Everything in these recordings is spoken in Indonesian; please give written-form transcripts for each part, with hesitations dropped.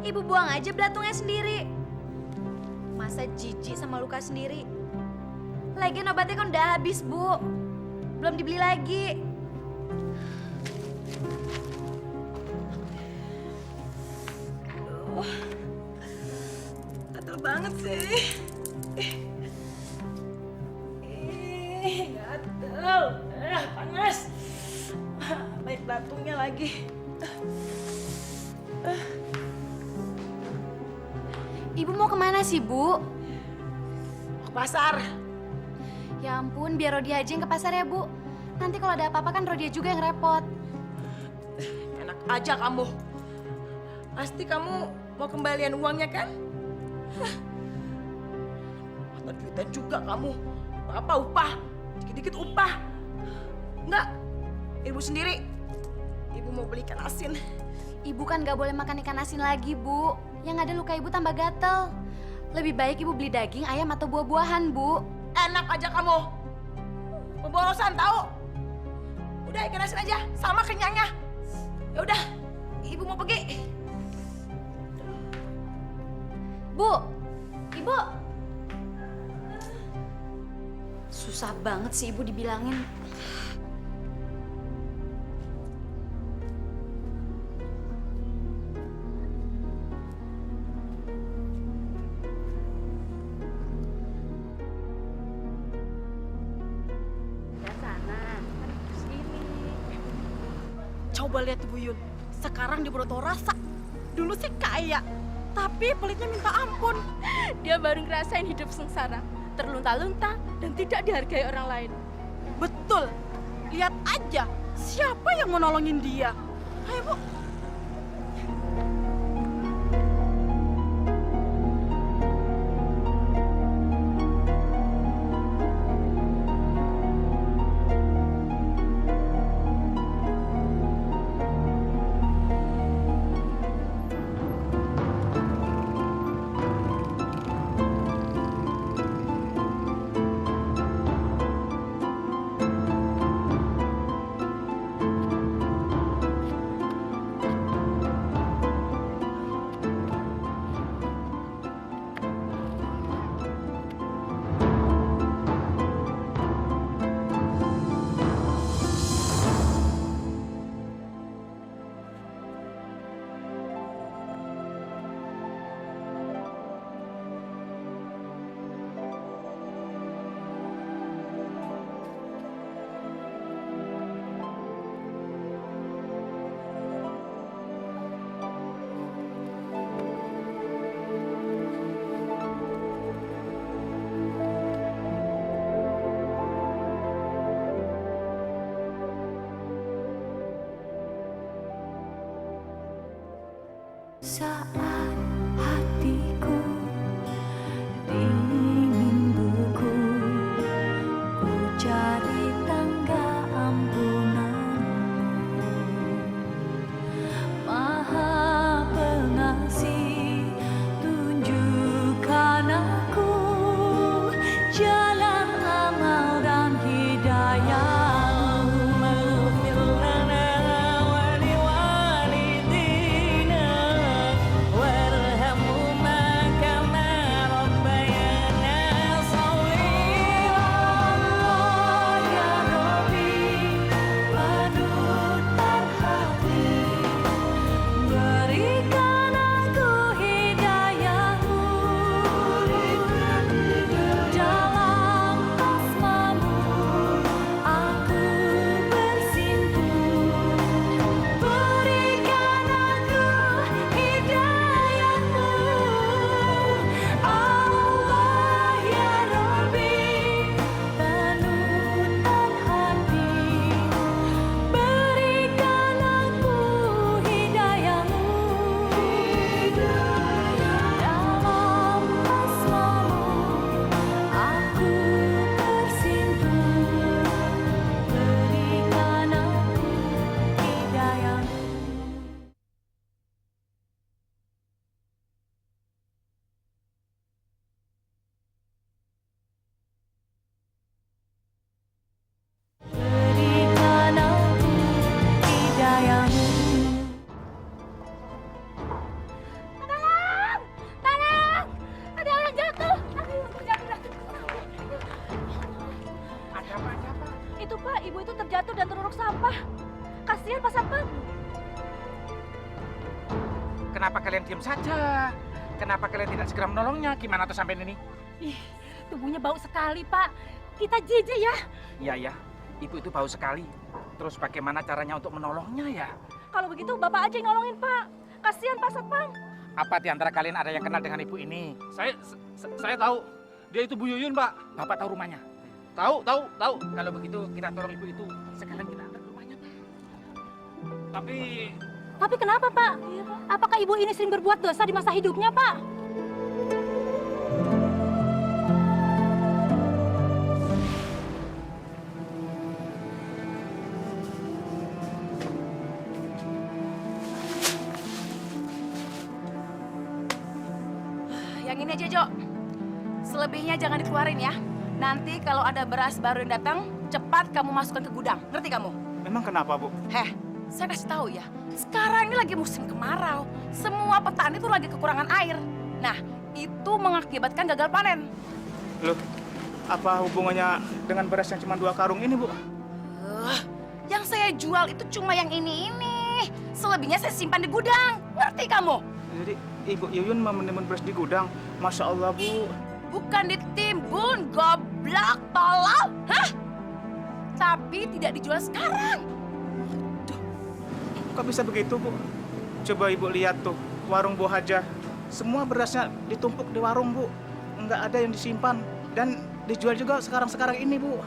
Ibu buang aja belatungnya sendiri. Masa jijik sama luka sendiri? Lagian obatnya kan udah habis, Bu. Belum dibeli lagi. Aduh, gatel banget sih. Gatel. Panas. Baik belatungnya lagi. Ibu mau kemana sih, Bu? Ke pasar. Ya ampun, biar Rodia aja yang ke pasar ya, Bu. Nanti kalau ada apa-apa kan Rodia juga yang repot. Enak aja kamu. Pasti kamu mau kembalian uangnya kan? Atau duitnya juga kamu. Apa upah? Dikit-dikit upah. Enggak. Ibu sendiri. Ibu mau beli ikan asin. Ibu kan gak boleh makan ikan asin lagi, Bu. Yang ada luka ibu tambah gatel. Lebih baik ibu beli daging, ayam, atau buah-buahan, Bu. Enak aja kamu. Pemborosan tahu? Udah ikan asin aja, sama kenyangnya. Ya udah, ibu mau pergi. Bu, Ibu. Susah banget sih Ibu dibilangin. Coba lihat Bu Yun, sekarang dia berotong rasa. Dulu sih kaya, tapi pelitnya minta ampun. Dia baru ngerasain hidup sengsara, terlunta-lunta dan tidak dihargai orang lain. Betul, lihat aja siapa yang mau nolongin dia. Ayo Bu. Saat hatiku dingin beku, ku cari tangga ampunanmu. Maha Pengasih, tunjukkan aku jalan amal dan hidayah. kenapa kalian diam saja? Kenapa kalian tidak segera menolongnya? Gimana tuh sampai ini? Ih, tubuhnya bau sekali, Pak. Kita jijik ya. Iya ya, ibu itu bau sekali. Terus bagaimana caranya untuk menolongnya ya? Kalau begitu Bapak aja yang nolongin, Pak. Kasihan Pak Satpam. Apa di antara kalian ada yang kenal dengan ibu ini? Saya tahu. Dia itu Bu Yuyun, Pak. Bapak tahu rumahnya? Tahu. Kalau begitu kita tolong ibu itu. Sekalian kita antar ke rumahnya. Tapi kenapa, Pak? Apakah ibu ini sering berbuat dosa di masa hidupnya, Pak? Yang ini aja, Jo. Selebihnya jangan dikeluarin ya. Nanti kalau ada beras baru yang datang, cepat kamu masukkan ke gudang. Ngerti kamu? Memang kenapa, Bu? Heh, saya kasih tahu ya. Sekarang ini lagi musim kemarau. Semua petani tuh lagi kekurangan air. Nah, itu mengakibatkan gagal panen. Loh, apa hubungannya dengan beras yang cuma 2 karung ini, Bu? Yang saya jual itu cuma yang ini. Selebihnya saya simpan di gudang. Ngerti kamu? Jadi Ibu Yuyun mau menimbun beras di gudang. Masya Allah, Bu. Bukan ditimbun, goblok, tolol. Hah? Tapi tidak dijual sekarang. Kok bisa begitu, Bu? Coba Ibu lihat tuh, warung Bu Hajah. Semua berasnya ditumpuk di warung, Bu. Nggak ada yang disimpan. Dan dijual juga sekarang-sekarang ini, Bu.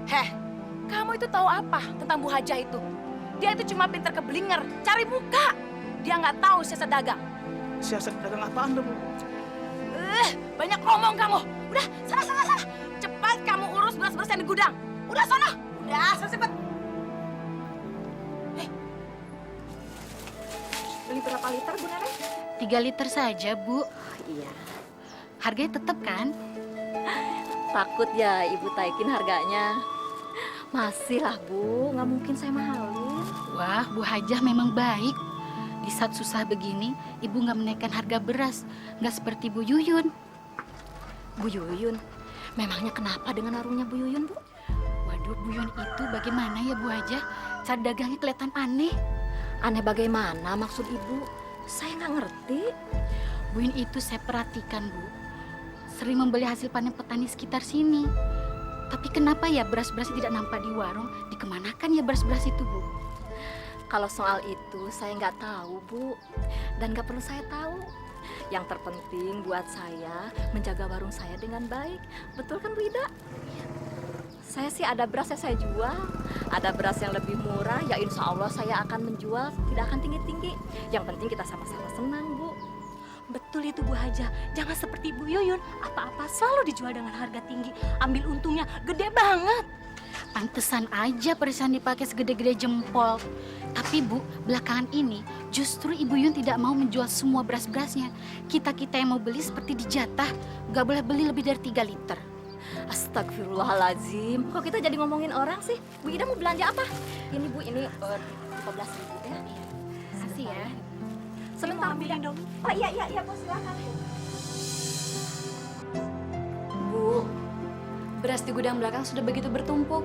Heh, kamu itu tahu apa tentang Bu Hajah itu? Dia itu cuma pintar keblinger, cari muka. Dia nggak tahu siasat dagang. Siasat dagang apaan tuh, Bu? Banyak ngomong kamu. Udah, sana. Cepat kamu urus beras-beras yang di gudang. Udah, sana. Udah, cepet. Beli berapa liter, Bu Nenek? 3 liter saja, Bu. Iya. Harganya tetap kan? Takut ya Ibu taikin harganya. Masih lah, Bu. Nggak mungkin saya mahalin. Wah, Bu Hajah memang baik. Di saat susah begini, Ibu nggak menaikkan harga beras. Nggak seperti Bu Yuyun. Bu Yuyun? Memangnya kenapa dengan warungnya Bu Yuyun, Bu? Waduh, Bu Yuyun itu bagaimana ya, Bu Hajah? Cara dagangnya kelihatan aneh. Aneh bagaimana maksud Ibu? Saya nggak ngerti. Bu Yuyun itu saya perhatikan, Bu. Sering membeli hasil panen petani sekitar sini. Tapi kenapa ya beras-berasnya tidak nampak di warung? Dikemanakan ya beras-beras itu, Bu? Kalau soal itu saya nggak tahu, Bu. Dan nggak perlu saya tahu. Yang terpenting buat saya menjaga warung saya dengan baik. Betul kan, Bu Ida? Saya sih ada beras yang saya jual. Ada beras yang lebih murah, ya insya Allah saya akan menjual. Tidak akan tinggi-tinggi. Yang penting kita sama-sama senang, Bu. Betul itu Bu Hajah. Jangan seperti Bu Yuyun. Apa-apa selalu dijual dengan harga tinggi. Ambil untungnya gede banget. Pantesan aja perisan dipakai segede-gede jempol. Tapi Bu, belakangan ini justru Ibu Yun tidak mau menjual semua beras-berasnya. Kita-kita yang mau beli seperti dijatah. Gak boleh beli lebih dari 3 liter. Astagfirullahaladzim. Kok kita jadi ngomongin orang sih? Bu Ida mau belanja apa? Ini Bu, ini 15.000 ya. Kasih ya. Sebentar, Bu. Oh iya, Bu, silakan. Bu, beras di gudang belakang sudah begitu bertumpuk.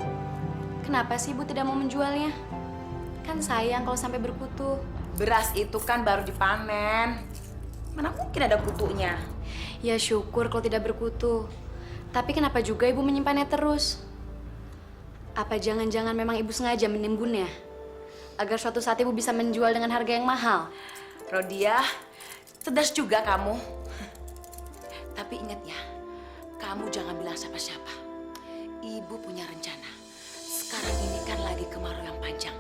Kenapa sih Ibu tidak mau menjualnya? Kan sayang kalau sampai berkutu. Beras itu kan baru dipanen. Mana mungkin ada kutunya? Ya syukur kalau tidak berkutu. Tapi kenapa juga Ibu menyimpannya terus? Apa jangan-jangan memang Ibu sengaja menimbunnya? Agar suatu saat Ibu bisa menjual dengan harga yang mahal? Rodia, cerdas juga kamu. Tapi ingat ya, kamu jangan bilang siapa-siapa. Ibu punya rencana. Sekarang ini kan lagi kemarau yang panjang.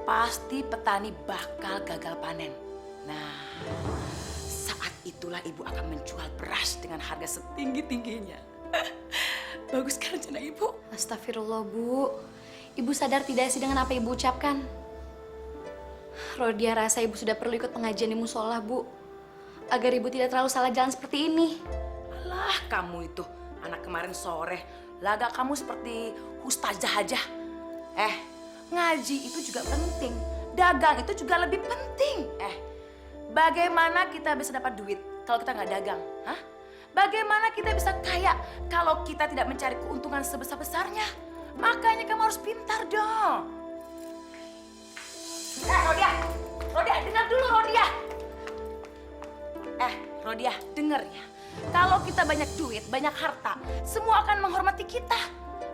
Pasti petani bakal gagal panen. Nah, saat itulah ibu akan menjual beras dengan harga setinggi-tingginya. Bagus kan rencana ibu? Astagfirullah, Bu. Ibu sadar tidak sih dengan apa Ibu ucapkan? Rodia rasa Ibu sudah perlu ikut pengajian di musola, Bu. Agar Ibu tidak terlalu salah jalan seperti ini. Alah, kamu itu anak kemarin sore. Lagak kamu seperti ustazah aja. Ngaji itu juga penting. Dagang itu juga lebih penting. Bagaimana kita bisa dapat duit kalau kita nggak dagang? Hah? Bagaimana kita bisa kaya kalau kita tidak mencari keuntungan sebesar-besarnya? Makanya kamu harus pintar dong. Rodia, dengar dulu Rodia. Rodia, denger ya. Kalau kita banyak duit, banyak harta, semua akan menghormati kita.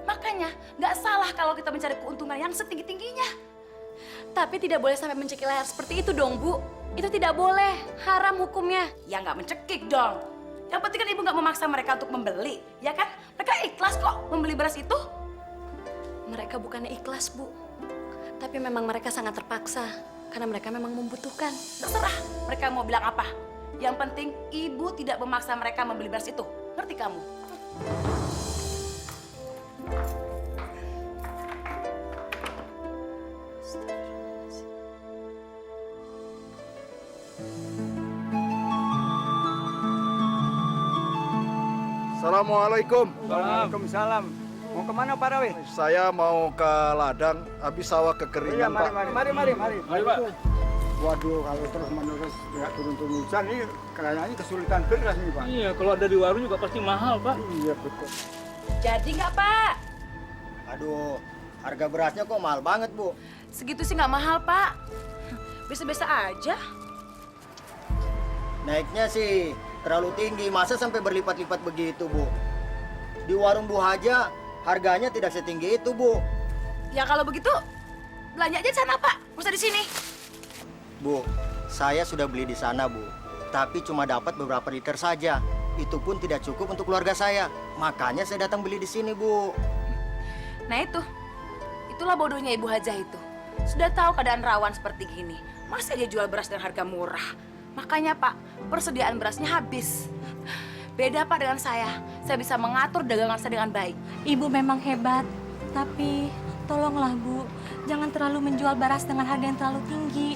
Makanya nggak salah kalau kita mencari keuntungan yang setinggi-tingginya. Tapi tidak boleh sampai mencekik leher seperti itu dong, Bu. Itu tidak boleh, haram hukumnya. Ya nggak mencekik dong. Yang penting kan ibu nggak memaksa mereka untuk membeli, ya kan? Mereka ikhlas kok membeli beras itu. Mereka bukannya ikhlas, Bu. Tapi memang mereka sangat terpaksa. Karena mereka memang membutuhkan. Terserah mereka mau bilang apa. Yang penting ibu tidak memaksa mereka membeli beras itu. Ngerti kamu? Assalamualaikum. Waalaikumsalam. Mau kemana Pak Rawi? Saya mau ke ladang, habis sawah kekeringan, Pak. Mari. Pak. Waduh, kalau terus menerus ya turun-turunan ini kayaknya kesulitan beras nih Pak. Iya, kalau ada di warung juga pasti mahal, Pak. Iya betul. Jadi nggak Pak? Aduh, harga berasnya kok mahal banget, Bu. Segitu sih nggak mahal Pak. Biasa-biasa aja. Naiknya sih terlalu tinggi, masa sampai berlipat-lipat begitu, Bu? Di warung Bu Haja harganya tidak setinggi itu, Bu. Ya kalau begitu belanja aja di sana Pak. Nggak usah di sini. Bu, saya sudah beli di sana, Bu. Tapi cuma dapat beberapa liter saja. Itu pun tidak cukup untuk keluarga saya. Makanya saya datang beli di sini, Bu. Nah itulah bodohnya Ibu Hajah itu. Sudah tahu keadaan rawan seperti gini, masa dia jual beras dengan harga murah? Makanya Pak, persediaan berasnya habis. Beda Pak dengan saya bisa mengatur dagangan saya dengan baik. Ibu memang hebat. Tapi tolonglah, Bu. Jangan terlalu menjual beras dengan harga yang terlalu tinggi.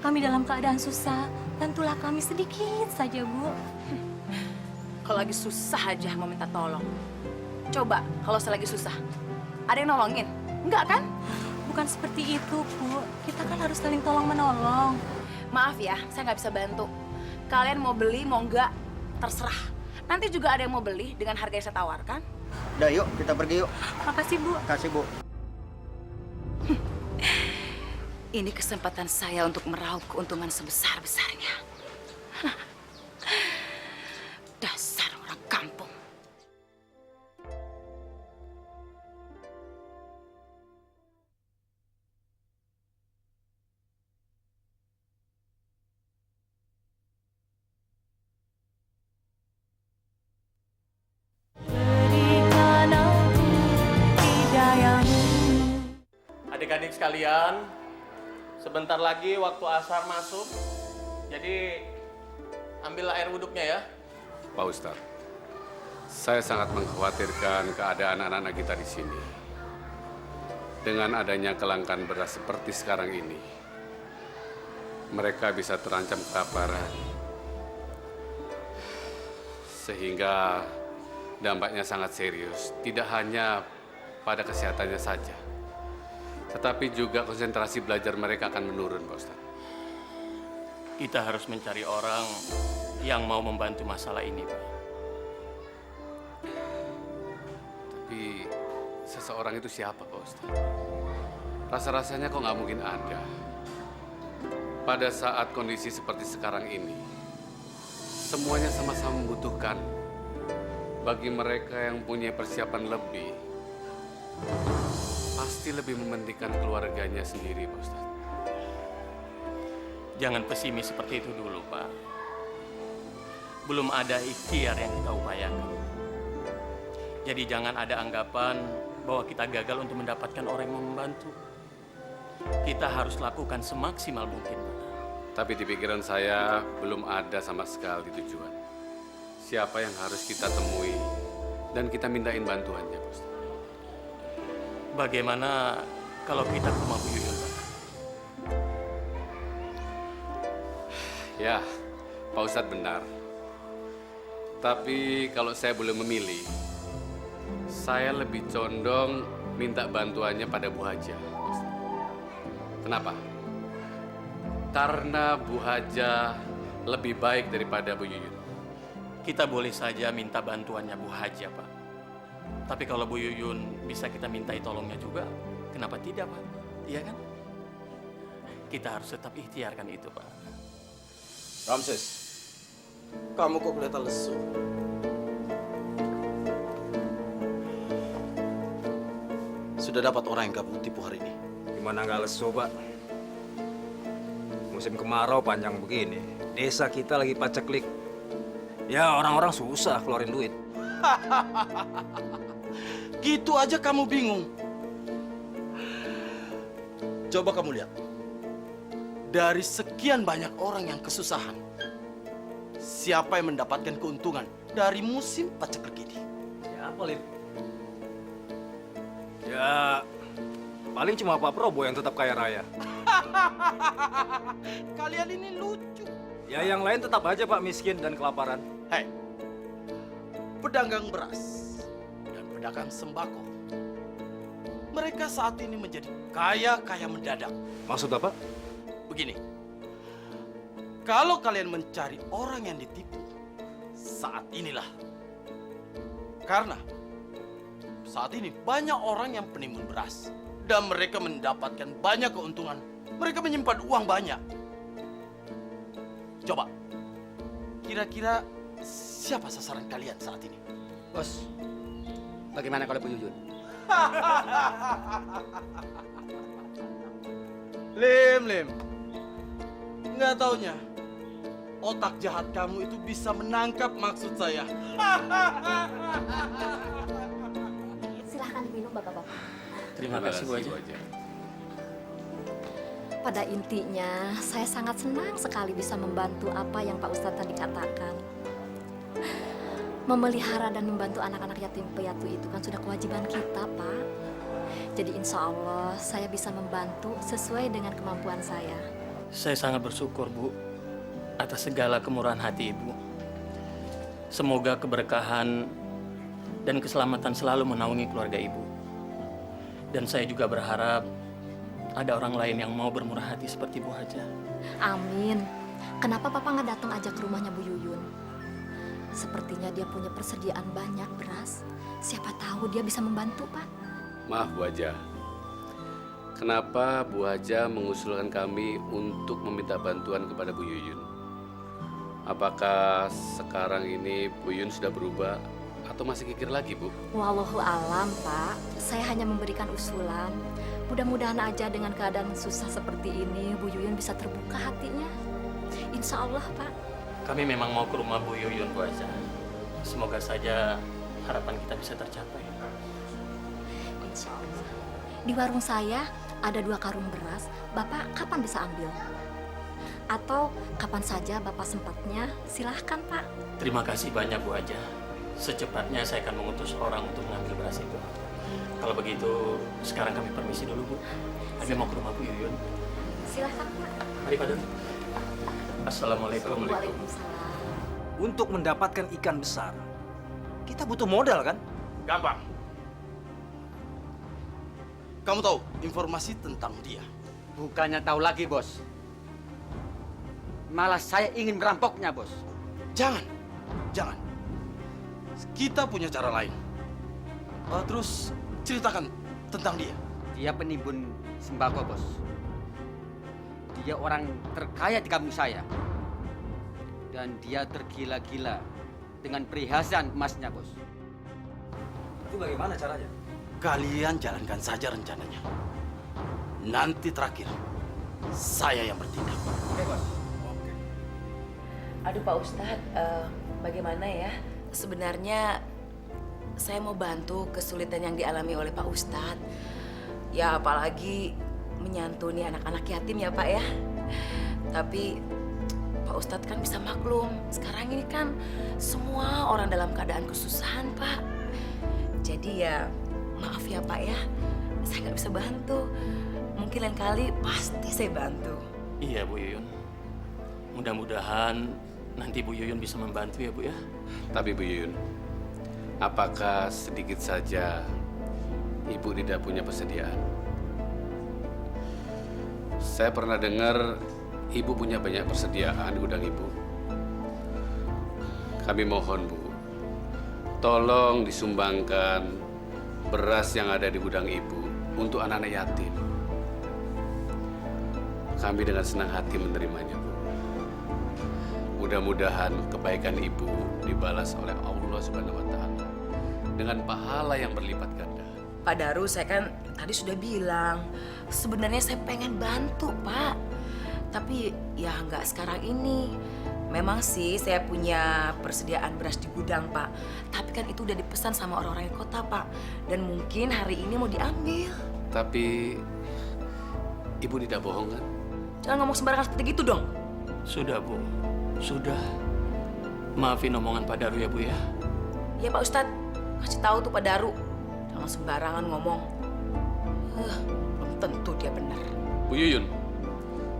Kami dalam keadaan susah. Bantulah kami sedikit saja, Bu. Kalau lagi susah aja mau minta tolong. Coba kalau saya lagi susah, ada yang nolongin? Enggak kan? Bukan seperti itu, Bu. Kita kan harus saling tolong-menolong. Maaf ya, saya nggak bisa bantu. Kalian mau beli, mau enggak, terserah. Nanti juga ada yang mau beli dengan harga yang saya tawarkan. Udah yuk, kita pergi yuk. Makasih, Bu. Kasih, Bu. Ini kesempatan saya untuk meraup keuntungan sebesar-besarnya. Dasar orang kampung. Berikan aku hidayamu. Adik-adik sekalian, sebentar lagi waktu asar masuk. Jadi ambillah air wuduknya ya. Pak Ustadz, saya sangat mengkhawatirkan keadaan anak-anak kita di sini. Dengan adanya kelangkaan beras seperti sekarang ini, mereka bisa terancam kelaparan. Sehingga dampaknya sangat serius, tidak hanya pada kesehatannya saja, tetapi juga konsentrasi belajar mereka akan menurun, Pak Ustadz. Kita harus mencari orang yang mau membantu masalah ini, Pak. Tapi seseorang itu siapa, Pak Ustadz? Rasa-rasanya kok nggak mungkin ada. Pada saat kondisi seperti sekarang ini, semuanya sama-sama membutuhkan. Bagi mereka yang punya persiapan lebih, pasti lebih mementingkan keluarganya sendiri, Pak Ustadz. Jangan pesimis seperti itu dulu, Pak. Belum ada ikhtiar yang kita upayakan. Jadi jangan ada anggapan bahwa kita gagal untuk mendapatkan orang yang mau membantu. Kita harus lakukan semaksimal mungkin, Pak. Tapi di pikiran saya belum ada sama sekali tujuan. Siapa yang harus kita temui dan kita mintain bantuannya, Pak Ustadz. Bagaimana kalau kita ke rumah Bu Yuyun, Pak? Ya, Pak Ustadz benar. Tapi kalau saya boleh memilih, saya lebih condong minta bantuannya pada Bu Haja, Pak Ustadz. Kenapa? Karena Bu Haja lebih baik daripada Bu Yuyun. Kita boleh saja minta bantuannya Bu Haja, Pak. Tapi kalau Bu Yuyun bisa kita mintai tolongnya juga, kenapa tidak, Pak? Iya kan? Kita harus tetap ikhtiarkan itu, Pak. Ramses, Kamu kok kelihatan lesu? Sudah dapat orang yang kamu tipu hari ini? Gimana nggak lesu, Pak? Musim kemarau panjang begini. Desa kita lagi paceklik. Ya, orang-orang susah keluarin duit. Gitu aja kamu bingung. Coba kamu lihat. Dari sekian banyak orang yang kesusahan, siapa yang mendapatkan keuntungan dari musim paceklik ini? Siapa, Lim? Ya, paling cuma Pak Probo yang tetap kaya raya. Kalian ini lucu. Ya, yang lain tetap aja, Pak, miskin dan kelaparan. Hei, pedagang beras dan pedagang sembako, mereka saat ini menjadi kaya mendadak. Maksud Bapak? Begini, kalau kalian mencari orang yang ditipu, saat inilah. Karena saat ini banyak orang yang penimbun beras dan mereka mendapatkan banyak keuntungan. Mereka menyimpan uang banyak. Coba, kira-kira siapa sasaran kalian saat ini? Bos, bagaimana kalau Bu Yuyun? Lim. Nggak taunya, otak jahat kamu itu bisa menangkap maksud saya. Silahkan diminum bapak-bapak. Terima kasih Bu Haja. Pada intinya, saya sangat senang sekali bisa membantu apa yang Pak Ustadz tadi katakan. Memelihara dan membantu anak-anak yatim piatu itu kan sudah kewajiban kita, Pak. Jadi insya Allah saya bisa membantu sesuai dengan kemampuan saya. Saya sangat bersyukur, Bu, atas segala kemurahan hati Ibu. Semoga keberkahan dan keselamatan selalu menaungi keluarga Ibu. Dan saya juga berharap ada orang lain yang mau bermurah hati seperti Bu Haja. Amin. Kenapa Papa nggak datang aja ke rumahnya Bu Yuyun? Sepertinya dia punya persediaan banyak beras. Siapa tahu dia bisa membantu, Pak. Maaf Bu Haja. Kenapa Bu Haja mengusulkan kami untuk meminta bantuan kepada Bu Yuyun? Apakah sekarang ini Bu Yuyun sudah berubah atau masih kikir lagi, Bu? Wallahu alam, Pak. Saya hanya memberikan usulan. Mudah-mudahan aja dengan keadaan susah seperti ini, Bu Yuyun bisa terbuka hatinya. Insya Allah, Pak. Kami memang mau ke rumah Bu Yuyun, Bu Haja. Semoga saja harapan kita bisa tercapai. Insya Allah. Di warung saya ada 2 karung beras. Bapak kapan bisa ambil? Atau kapan saja Bapak sempatnya, silahkan, Pak. Terima kasih banyak Bu Haja. Secepatnya saya akan mengutus orang untuk mengambil beras itu. Kalau begitu, sekarang kami permisi dulu, Bu. Kami mau ke rumah Bu Yuyun. Silahkan, Pak. Mari, Pak Dun. Assalamualaikum. Waalaikumsalam. Untuk mendapatkan ikan besar, kita butuh modal, kan? Gampang. Kamu tahu informasi tentang dia? Bukannya tahu lagi, Bos. Malah saya ingin merampoknya, Bos. Jangan. Kita punya cara lain. Terus ceritakan tentang dia. Dia penimbun sembako, Bos. Dia orang terkaya di kampung saya. Dan dia tergila-gila dengan perhiasan emasnya, Bos. Itu bagaimana caranya? Kalian jalankan saja rencananya. Nanti terakhir, saya yang bertindak. Oke, Bos. Aduh Pak Ustadz, bagaimana ya? Sebenarnya saya mau bantu kesulitan yang dialami oleh Pak Ustadz. Ya apalagi menyantuni anak-anak yatim ya Pak ya. Tapi Pak Ustadz kan bisa maklum, sekarang ini kan semua orang dalam keadaan kesusahan Pak. Jadi ya maaf ya Pak ya, saya nggak bisa bantu. Mungkin lain kali pasti saya bantu. Iya Bu Yuyun. Mudah-mudahan nanti Bu Yuyun bisa membantu ya Bu ya. Tapi Bu Yuyun, apakah sedikit saja Ibu tidak punya persediaan? Saya pernah dengar Ibu punya banyak persediaan di gudang Ibu. Kami mohon Bu, tolong disumbangkan beras yang ada di gudang Ibu untuk anak-anak yatim. Kami dengan senang hati menerimanya Bu. Mudah-mudahan kebaikan ibu dibalas oleh Allah Subhanahu wa Ta'ala dengan pahala yang berlipat ganda. Pak Daru, saya kan tadi sudah bilang, sebenarnya saya pengen bantu, Pak. Tapi ya nggak sekarang ini. Memang sih saya punya persediaan beras di gudang, Pak. Tapi kan itu udah dipesan sama orang-orang di kota, Pak. Dan mungkin hari ini mau diambil. Tapi ibu tidak bohong kan? Jangan ngomong sembarangan seperti gitu dong. Sudah, Bu. Sudah. Maafin omongan Pak Daru ya, Bu ya. Iya, Pak Ustadz. Kasih tahu tuh Pak Daru. Jangan sembarangan ngomong. Belum tentu dia benar. Bu Yuyun,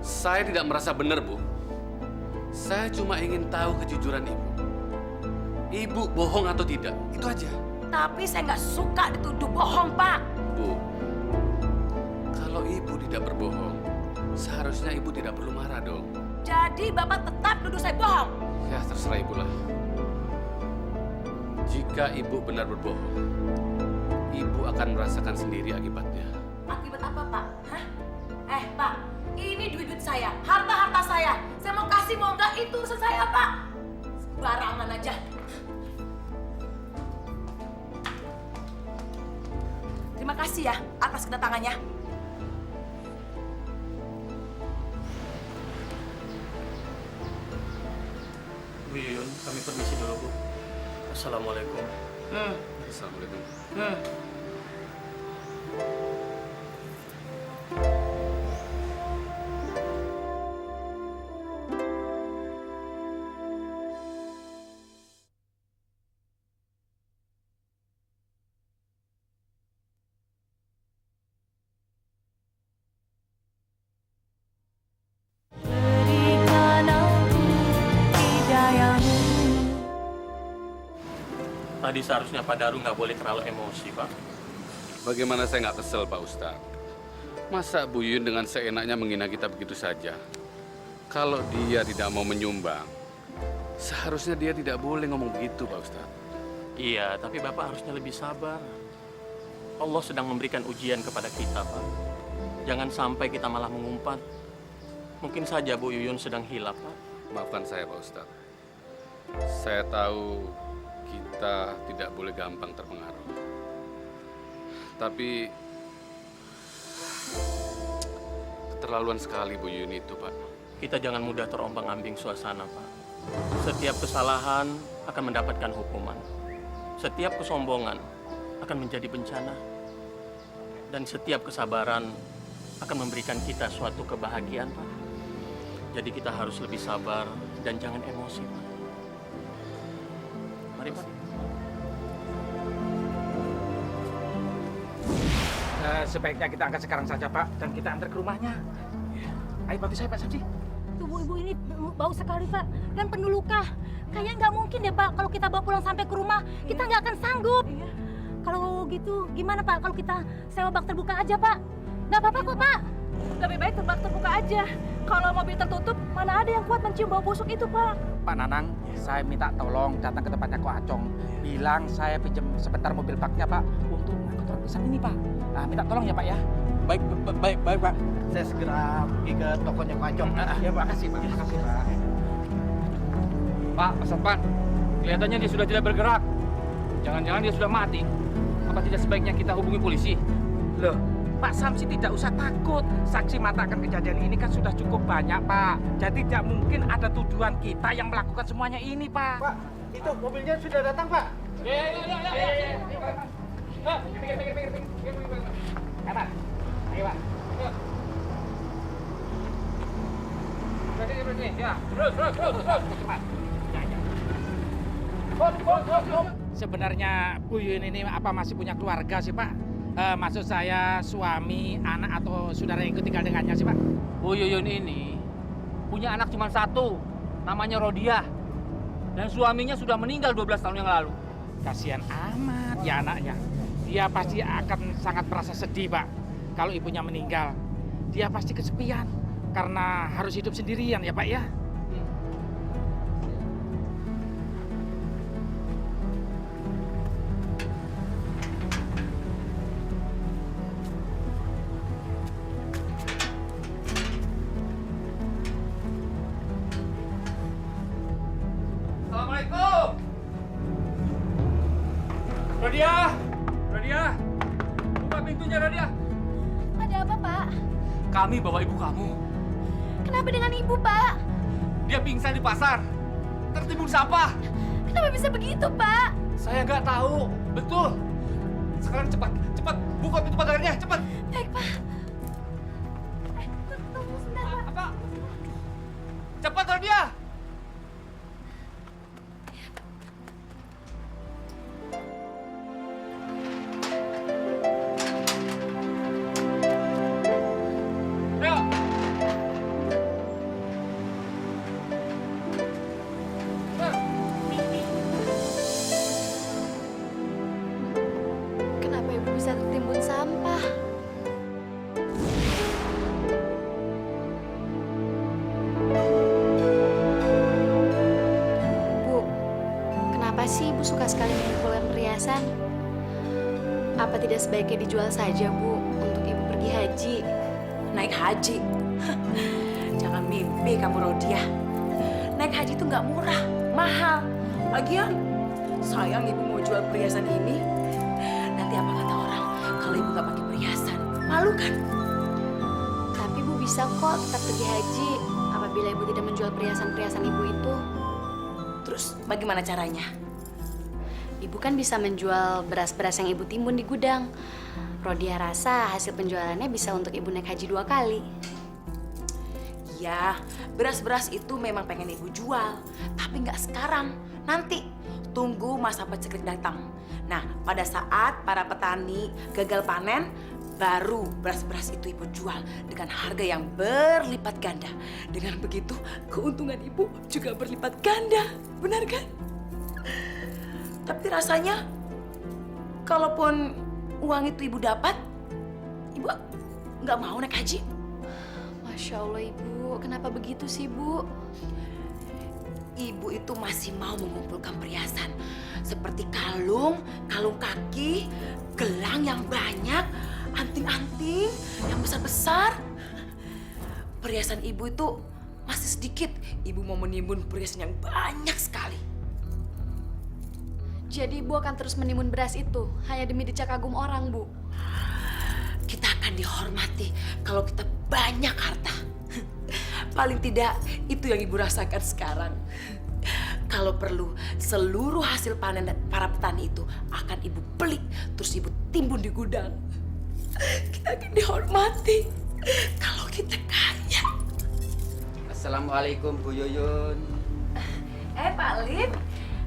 saya tidak merasa benar, Bu. Saya cuma ingin tahu kejujuran ibu. Ibu bohong atau tidak, itu aja. Tapi saya nggak suka dituduh bohong, Pak. Bu, kalau ibu tidak berbohong, seharusnya ibu tidak perlu marah dong. Jadi Bapak tetap nuduh saya bohong? Ya, terserah ibu lah. Jika ibu benar berbohong, ibu akan merasakan sendiri akibatnya. Akibat apa, Pak? Hah? Pak, ini duit-duit saya, harta-harta saya. Saya mau kasih, mau enggak, itu urusan saya, Pak. Sembarangan aja. Terima kasih ya atas kedatangannya. Bu Yuyun, kami permisi dulu, Bu. Assalamualaikum. Assalamualaikum. Berikan aku hidayamu. Tadi seharusnya Pak Daru nggak boleh terlalu emosi, Pak. Bagaimana saya nggak kesel, Pak Ustadz? Masa Bu Yuyun dengan seenaknya menghina kita begitu saja? Kalau dia tidak mau menyumbang, seharusnya dia tidak boleh ngomong begitu, Pak Ustadz. Iya, tapi Bapak harusnya lebih sabar. Allah sedang memberikan ujian kepada kita, Pak. Jangan sampai kita malah mengumpat. Mungkin saja Bu Yuyun sedang hilaf, Pak. Maafkan saya, Pak Ustadz. Saya tahu kita tidak boleh gampang terpengaruh. Tapi keterlaluan sekali Bu Yuyun itu, Pak. Kita jangan mudah terombang-ambing suasana, Pak. Setiap kesalahan akan mendapatkan hukuman. Setiap kesombongan akan menjadi bencana. Dan setiap kesabaran akan memberikan kita suatu kebahagiaan, Pak. Jadi kita harus lebih sabar dan jangan emosi, Pak. Mari, Pak. Sebaiknya kita angkat sekarang saja, Pak, dan kita antar ke rumahnya. Ayo bantu saya, Pak Samsi. Tubuh ibu ini bau sekali, Pak, dan penuh luka. Kayaknya nggak mungkin deh, Pak, kalau kita bawa pulang sampai ke rumah, kita nggak akan sanggup. Kalau gitu, gimana, Pak, kalau kita sewa bak terbuka aja, Pak? Nggak apa-apa kok, Pak. Lebih baik bak terbuka aja. Kalau mobil tertutup, mana ada yang kuat mencium bau busuk itu, Pak? Pak Nanang, saya minta tolong datang ke tempatnya Ko Acong. Bilang saya pinjam sebentar mobil baknya, Pak, untuk ngangkut orang pisang ini, Pak. Nah, minta tolong ya, Pak ya. Baik, Pak. Saya segera pergi ke tokonya Ko Acong. Ya, makasih, Pak. Makasih, Pak. Pak, Pak Satpan, kelihatannya dia sudah tidak bergerak. Jangan-jangan dia sudah mati. Apa tidak sebaiknya kita hubungi polisi? Loh, Pak Samsi tidak usah takut. Saksi mata akan kejadian ini kan sudah cukup banyak, Pak. Jadi tidak mungkin ada tuduhan kita yang melakukan semuanya ini, Pak. Pak, itu mobilnya sudah datang, Pak. Ya. Pak. Ayo, Pak. Berhenti. Ya, terus. Cepat. Sebenarnya Bu Yuyun ini apa masih punya keluarga sih, Pak? Maksud saya suami, anak atau saudara yang ikut tinggal dengannya sih, Pak? Bu Yuyun ini punya anak cuma satu, namanya Rodia. Dan suaminya sudah meninggal 12 tahun yang lalu. Kasihan amat ya anaknya. Dia pasti akan sangat merasa sedih, Pak. Kalau ibunya meninggal, dia pasti kesepian karena harus hidup sendirian ya, Pak ya. Assalamualaikum. Rodia, Rodia, buka pintunya Rodia. Ada apa, Pak? Kami bawa ibu kamu. Kenapa dengan ibu, Pak? Dia pingsan di pasar, tertimbun sampah. Kenapa bisa begitu, Pak? Saya nggak tahu, betul. Sekarang cepat, cepat buka pintu pagarnya, cepat. Baik, Pak. Tunggu sebentar, Pak. Apa? Cepat Rodia. Kenapa ibu bisa tertimbun sampah? Bu, kenapa sih ibu suka sekali mengumpulkan perhiasan? Apa tidak sebaiknya dijual saja, Bu, untuk ibu pergi haji? Naik haji? Jangan mimpi kamu, Rodia. Naik haji itu nggak murah, mahal. Lagian, sayang ibu mau jual perhiasan ini. Nanti apa kata orang kalau ibu nggak pakai perhiasan? Malu kan? Tapi ibu bisa kok tetap pergi haji apabila ibu tidak menjual perhiasan-perhiasan ibu itu. Terus bagaimana caranya? Ibu kan bisa menjual beras-beras yang ibu timbun di gudang. Rodia rasa hasil penjualannya bisa untuk ibu naik haji 2 kali. Ya, beras-beras itu memang pengen ibu jual, tapi nggak sekarang. Nanti tunggu masa paceklik datang. Nah, pada saat para petani gagal panen, baru beras-beras itu ibu jual dengan harga yang berlipat ganda. Dengan begitu, keuntungan ibu juga berlipat ganda. Benar kan? Tapi rasanya, kalaupun uang itu ibu dapat, ibu nggak mau naik haji. Masya Allah, Ibu. Kenapa begitu sih, Bu? Ibu itu masih mau mengumpulkan perhiasan seperti kalung, kalung kaki, gelang yang banyak, anting-anting yang besar-besar. Perhiasan ibu itu masih sedikit. Ibu mau menimbun perhiasan yang banyak sekali. Jadi Ibu akan terus menimbun beras itu hanya demi decak kagum orang, Bu? Kita akan dihormati kalau kita banyak harta. Paling tidak itu yang ibu rasakan sekarang. Kalau perlu, seluruh hasil panen para petani itu akan ibu beli, terus ibu timbun di gudang. Kita akan dihormati kalau kita kaya. Assalamualaikum Bu Yuyun. Pak Lip,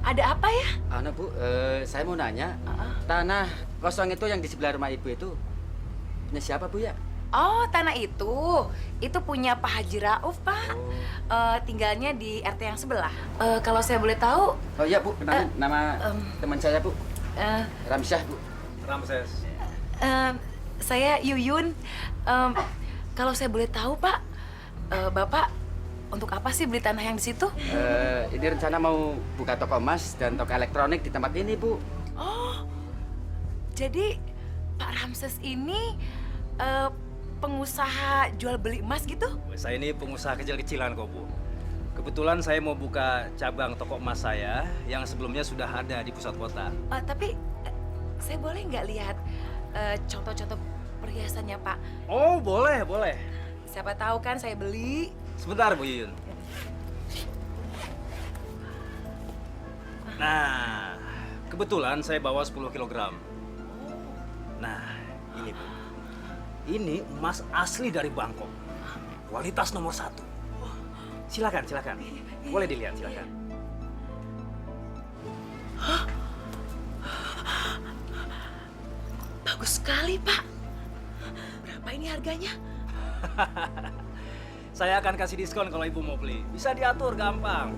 ada apa ya? Anu Bu, saya mau nanya, tanah kosong itu yang di sebelah rumah Ibu itu punya siapa Bu ya? Oh, tanah itu punya Pak Haji Rauf, Pak. Tinggalnya di RT yang sebelah. Kalau saya boleh tahu? Oh iya Bu, kenalin nama teman saya Bu. Ramsyah Bu. Ramses. Saya Yuyun. Kalau saya boleh tahu, Pak, Bapak untuk apa sih beli tanah yang di situ? Ini rencana mau buka toko emas dan toko elektronik di tempat ini Bu. Oh, jadi Pak Ramses ini pengusaha jual beli emas gitu? Saya ini pengusaha kecil-kecilan kok, Bu. Kebetulan saya mau buka cabang toko emas saya yang sebelumnya sudah ada di pusat kota. Tapi saya boleh nggak lihat contoh-contoh perhiasannya, Pak? Oh, boleh, boleh. Siapa tahu kan saya beli. Sebentar, Bu Yun. Nah, kebetulan saya bawa 10 kg. Nah, ini Bu. Ini emas asli dari Bangkok. Kualitas nomor 1. Silakan, silakan. Boleh dilihat, silakan. Bagus sekali, Pak. Berapa ini harganya? Saya akan kasih diskon kalau Ibu mau beli. Bisa diatur gampang.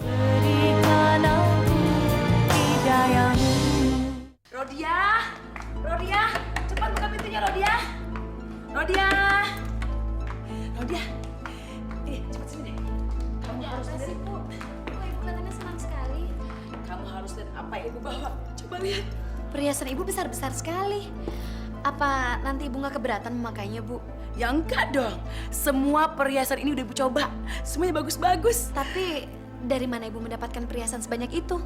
Berikan aku hidayahmu. Rodia, Rodia, cepat buka pintunya, Rodia. Rodia, Rodia. harus lihat. Bu? Kok ibu katanya senang sekali? Kamu harus lihat apa yang ibu bawa. Coba lihat. Perhiasan ibu besar-besar sekali. Apa nanti ibu nggak keberatan memakainya, Bu? Ya enggak dong. Semua perhiasan ini udah ibu coba. Semuanya bagus-bagus. Tapi dari mana ibu mendapatkan perhiasan sebanyak itu?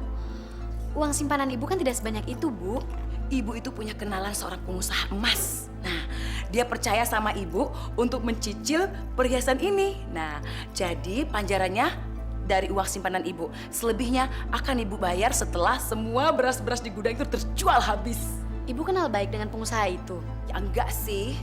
Uang simpanan ibu kan tidak sebanyak itu, Bu. Ibu itu punya kenalan seorang pengusaha emas. Nah, dia percaya sama ibu untuk mencicil perhiasan ini. Nah, jadi panjarannya dari uang simpanan ibu. Selebihnya akan ibu bayar setelah semua beras-beras di gudang itu terjual habis. Ibu kenal baik dengan pengusaha itu? Ya enggak sih.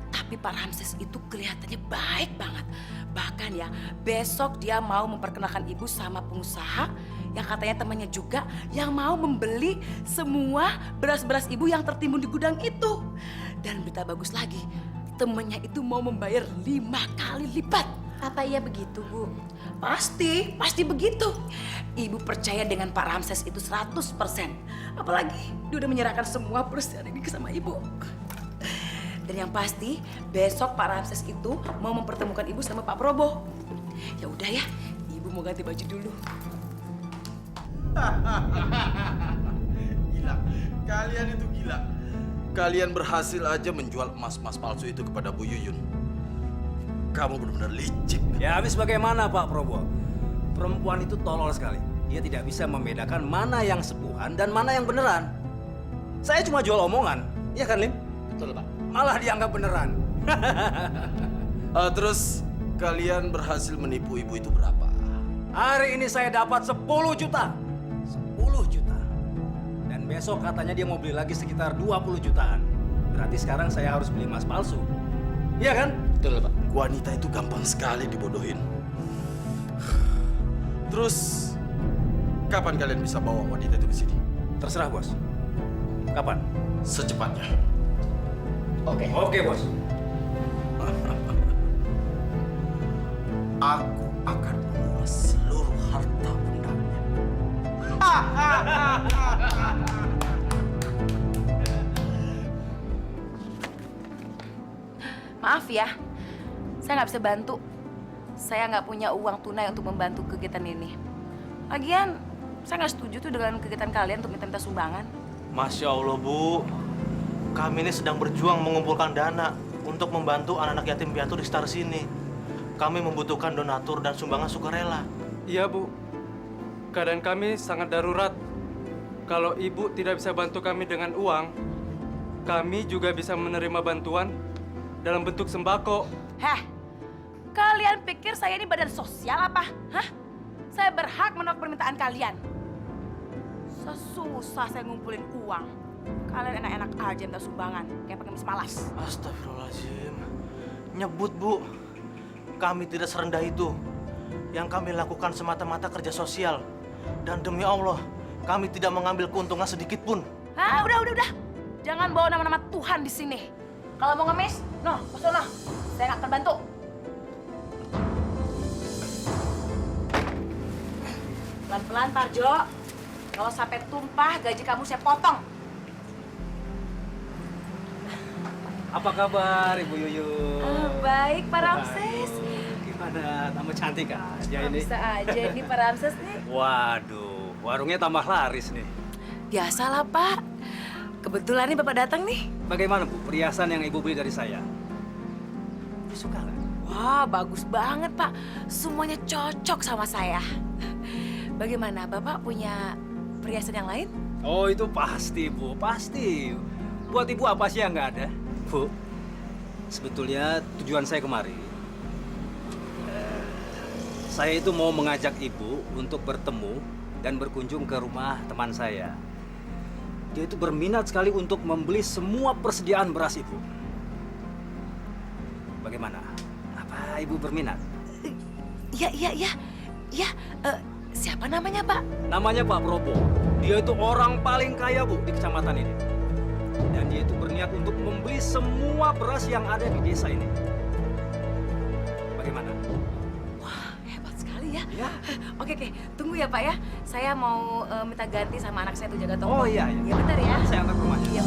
Tapi Pak Ramses itu kelihatannya baik banget. Bahkan ya, besok dia mau memperkenalkan ibu sama pengusaha yang katanya temannya juga yang mau membeli semua beras-beras ibu yang tertimbun di gudang itu. Dan berita bagus lagi, temannya itu mau membayar 5 kali lipat. Apa iya begitu, Bu? Pasti begitu. Ibu percaya dengan Pak Ramses itu 100%. Apalagi dia udah menyerahkan semua perusahaan ini sama ibu. Dan yang pasti besok Pak Ramses itu mau mempertemukan ibu sama Pak Probo. Ya udah ya, ibu mau ganti baju dulu. Gila, kalian itu gila. Kalian berhasil aja menjual emas-emas palsu itu kepada Bu Yuyun. Kamu benar-benar licik. Ya habis bagaimana Pak Probo? Perempuan itu tolol sekali. Dia tidak bisa membedakan mana yang sepuhan dan mana yang beneran. Saya cuma jual omongan, iya kan Lim? Betul Pak. Malah dianggap beneran. Terus kalian berhasil menipu ibu itu berapa? Hari ini saya dapat 10 juta. 10 juta. Dan besok katanya dia mau beli lagi sekitar 20 jutaan. Berarti sekarang saya harus beli emas palsu. Iya kan? Betul Pak. Wanita itu gampang sekali dibodohin. Terus kapan kalian bisa bawa wanita itu ke sini? Terserah bos. Kapan? Secepatnya. Oke. Oke bos. Aku akan menguras seluruh harta bendanya. Maaf ya, saya nggak bisa bantu. Saya nggak punya uang tunai untuk membantu kegiatan ini. Lagian, saya nggak setuju tuh dengan kegiatan kalian untuk minta sumbangan. Masya Allah, Bu. Kami ini sedang berjuang mengumpulkan dana untuk membantu anak-anak yatim piatu di sekitar sini. Kami membutuhkan donatur dan sumbangan sukarela. Iya, Bu. Keadaan kami sangat darurat. Kalau Ibu tidak bisa bantu kami dengan uang, kami juga bisa menerima bantuan dalam bentuk sembako. Heh, kalian pikir saya ini badan sosial apa? Hah? Saya berhak menolak permintaan kalian. Sesusah saya ngumpulin uang. Kalian enak-enak aja minta sumbangan, kayak pengemis malas. Astagfirullahaladzim. Nyebut, Bu. Kami tidak serendah itu. Yang kami lakukan semata-mata kerja sosial. Dan demi Allah, kami tidak mengambil keuntungan sedikit pun. Ah, udah. Jangan bawa nama-nama Tuhan di sini. Kalau mau ngemis, no, kesana. Saya nggak akan bantu. Pelan-pelan, Parjo. Kalau sampai tumpah, gaji kamu saya potong. Apa kabar Ibu Yuyun? Baik, Pak Ramses. Gimana? Tambah cantik aja ini. Bisa aja nih Pak Ramses nih. Waduh, warungnya tambah laris nih. Biasalah, Pak. Kebetulan nih Bapak datang nih. Bagaimana Bu, perhiasan yang Ibu beli dari saya? Suka nggak? Wah, bagus banget, Pak. Semuanya cocok sama saya. Bagaimana, Bapak punya perhiasan yang lain? Oh, itu pasti, Bu. Pasti. Buat Ibu apa sih yang nggak ada? Bu, sebetulnya tujuan saya kemari, saya itu mau mengajak Ibu untuk bertemu dan berkunjung ke rumah teman saya. Dia itu berminat sekali untuk membeli semua persediaan beras Ibu. Bagaimana? Apa Ibu berminat? Ya. Siapa namanya, Pak? Namanya Pak Probo. Dia itu orang paling kaya, Bu, di kecamatan ini. Dan dia itu berniat untuk membeli semua beras yang ada di desa ini. Bagaimana? Wah, hebat sekali ya. Ya. Oke. Tunggu ya, Pak ya. Saya mau minta ganti sama anak saya tuh jaga toko. Oh iya. Iya, bentar ya. Saya antar ke rumahnya. Iya.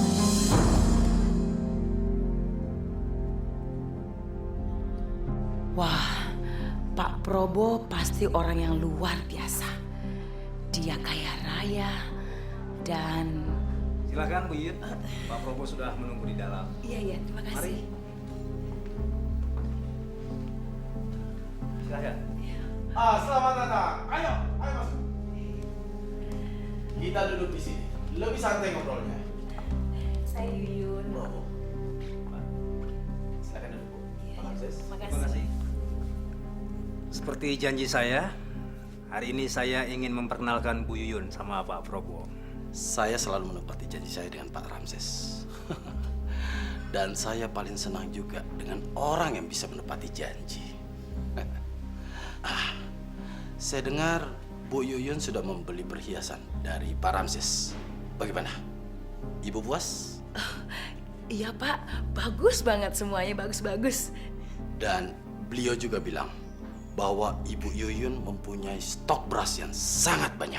Wah, Pak Probo pasti orang yang luar biasa. Dia kaya raya dan... Silakan Bu Yuyun. Pak Probo sudah menunggu di dalam. Iya, terima kasih. Silakan. Selamat datang. Ayo masuk. Kita duduk di sini. Lebih santai ngobrolnya. Saya Yuyun. Probo. Silakan duduk, Bu. Terima Terima kasih. Seperti janji saya, hari ini saya ingin memperkenalkan Bu Yuyun sama Pak Probo. Saya selalu menepati janji saya dengan Pak Ramses. Dan saya paling senang juga dengan orang yang bisa menepati janji. Saya dengar Bu Yuyun sudah membeli perhiasan dari Pak Ramses. Bagaimana? Ibu puas? Iya Pak, bagus banget semuanya, bagus-bagus. Dan beliau juga bilang bahwa Ibu Yuyun mempunyai stok beras yang sangat banyak.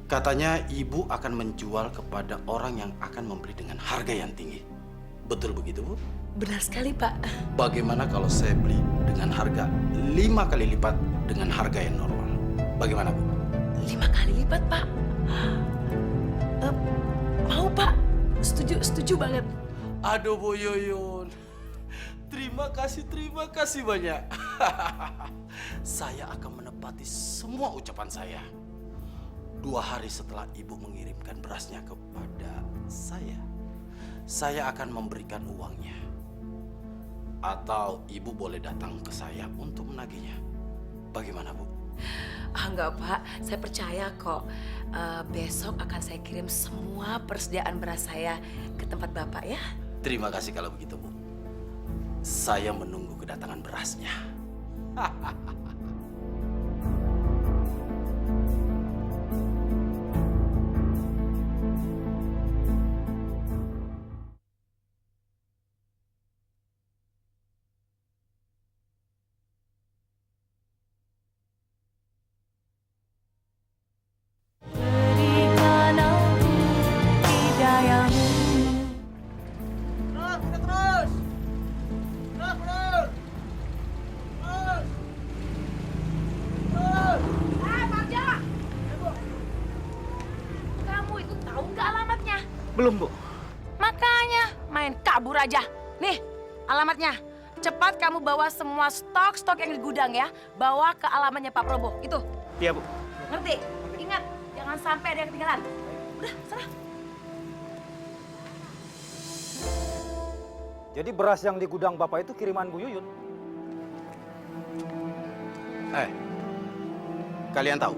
Katanya ibu akan menjual kepada orang yang akan membeli dengan harga yang tinggi. Betul begitu, Bu? Benar sekali Pak. Bagaimana kalau saya beli dengan harga 5 kali lipat dengan harga yang normal? Bagaimana, Bu? 5 kali lipat Pak. Mau Pak, setuju banget. Aduh Bu Yuyun, terima kasih banyak. Saya akan menepati semua ucapan saya. 2 hari setelah ibu mengirimkan berasnya kepada saya akan memberikan uangnya. Atau ibu boleh datang ke saya untuk menagihnya. Bagaimana, Bu? Enggak Pak, saya percaya kok. Besok akan saya kirim semua persediaan beras saya ke tempat Bapak ya. Terima kasih kalau begitu, Bu. Saya menunggu kedatangan berasnya. Berikan aku hidayamu. Bagja! Kamu itu tahu nggak alamatnya? Belum, Bu. Makanya main kabur aja. Nih, alamatnya. Cepat kamu bawa semua stok yang di gudang ya. Bawa ke alamatnya Pak Probo. Itu. Iya, Bu. Ngerti? Ingat, jangan sampai ada yang ketinggalan. Udah, sana. Jadi beras yang di gudang Bapak itu kiriman Bu Yuyun? Kalian tahu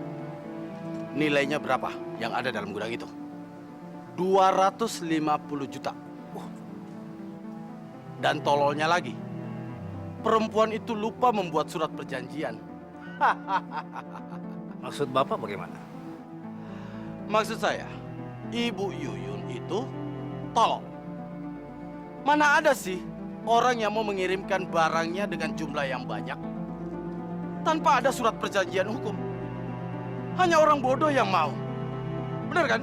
nilainya berapa yang ada dalam gudang itu? 250 juta. Dan tololnya lagi, perempuan itu lupa membuat surat perjanjian. Maksud Bapak bagaimana? Maksud saya, Ibu Yuyun itu tolol. Mana ada sih orang yang mau mengirimkan barangnya dengan jumlah yang banyak tanpa ada surat perjanjian hukum? Hanya orang bodoh yang mau. Benar kan?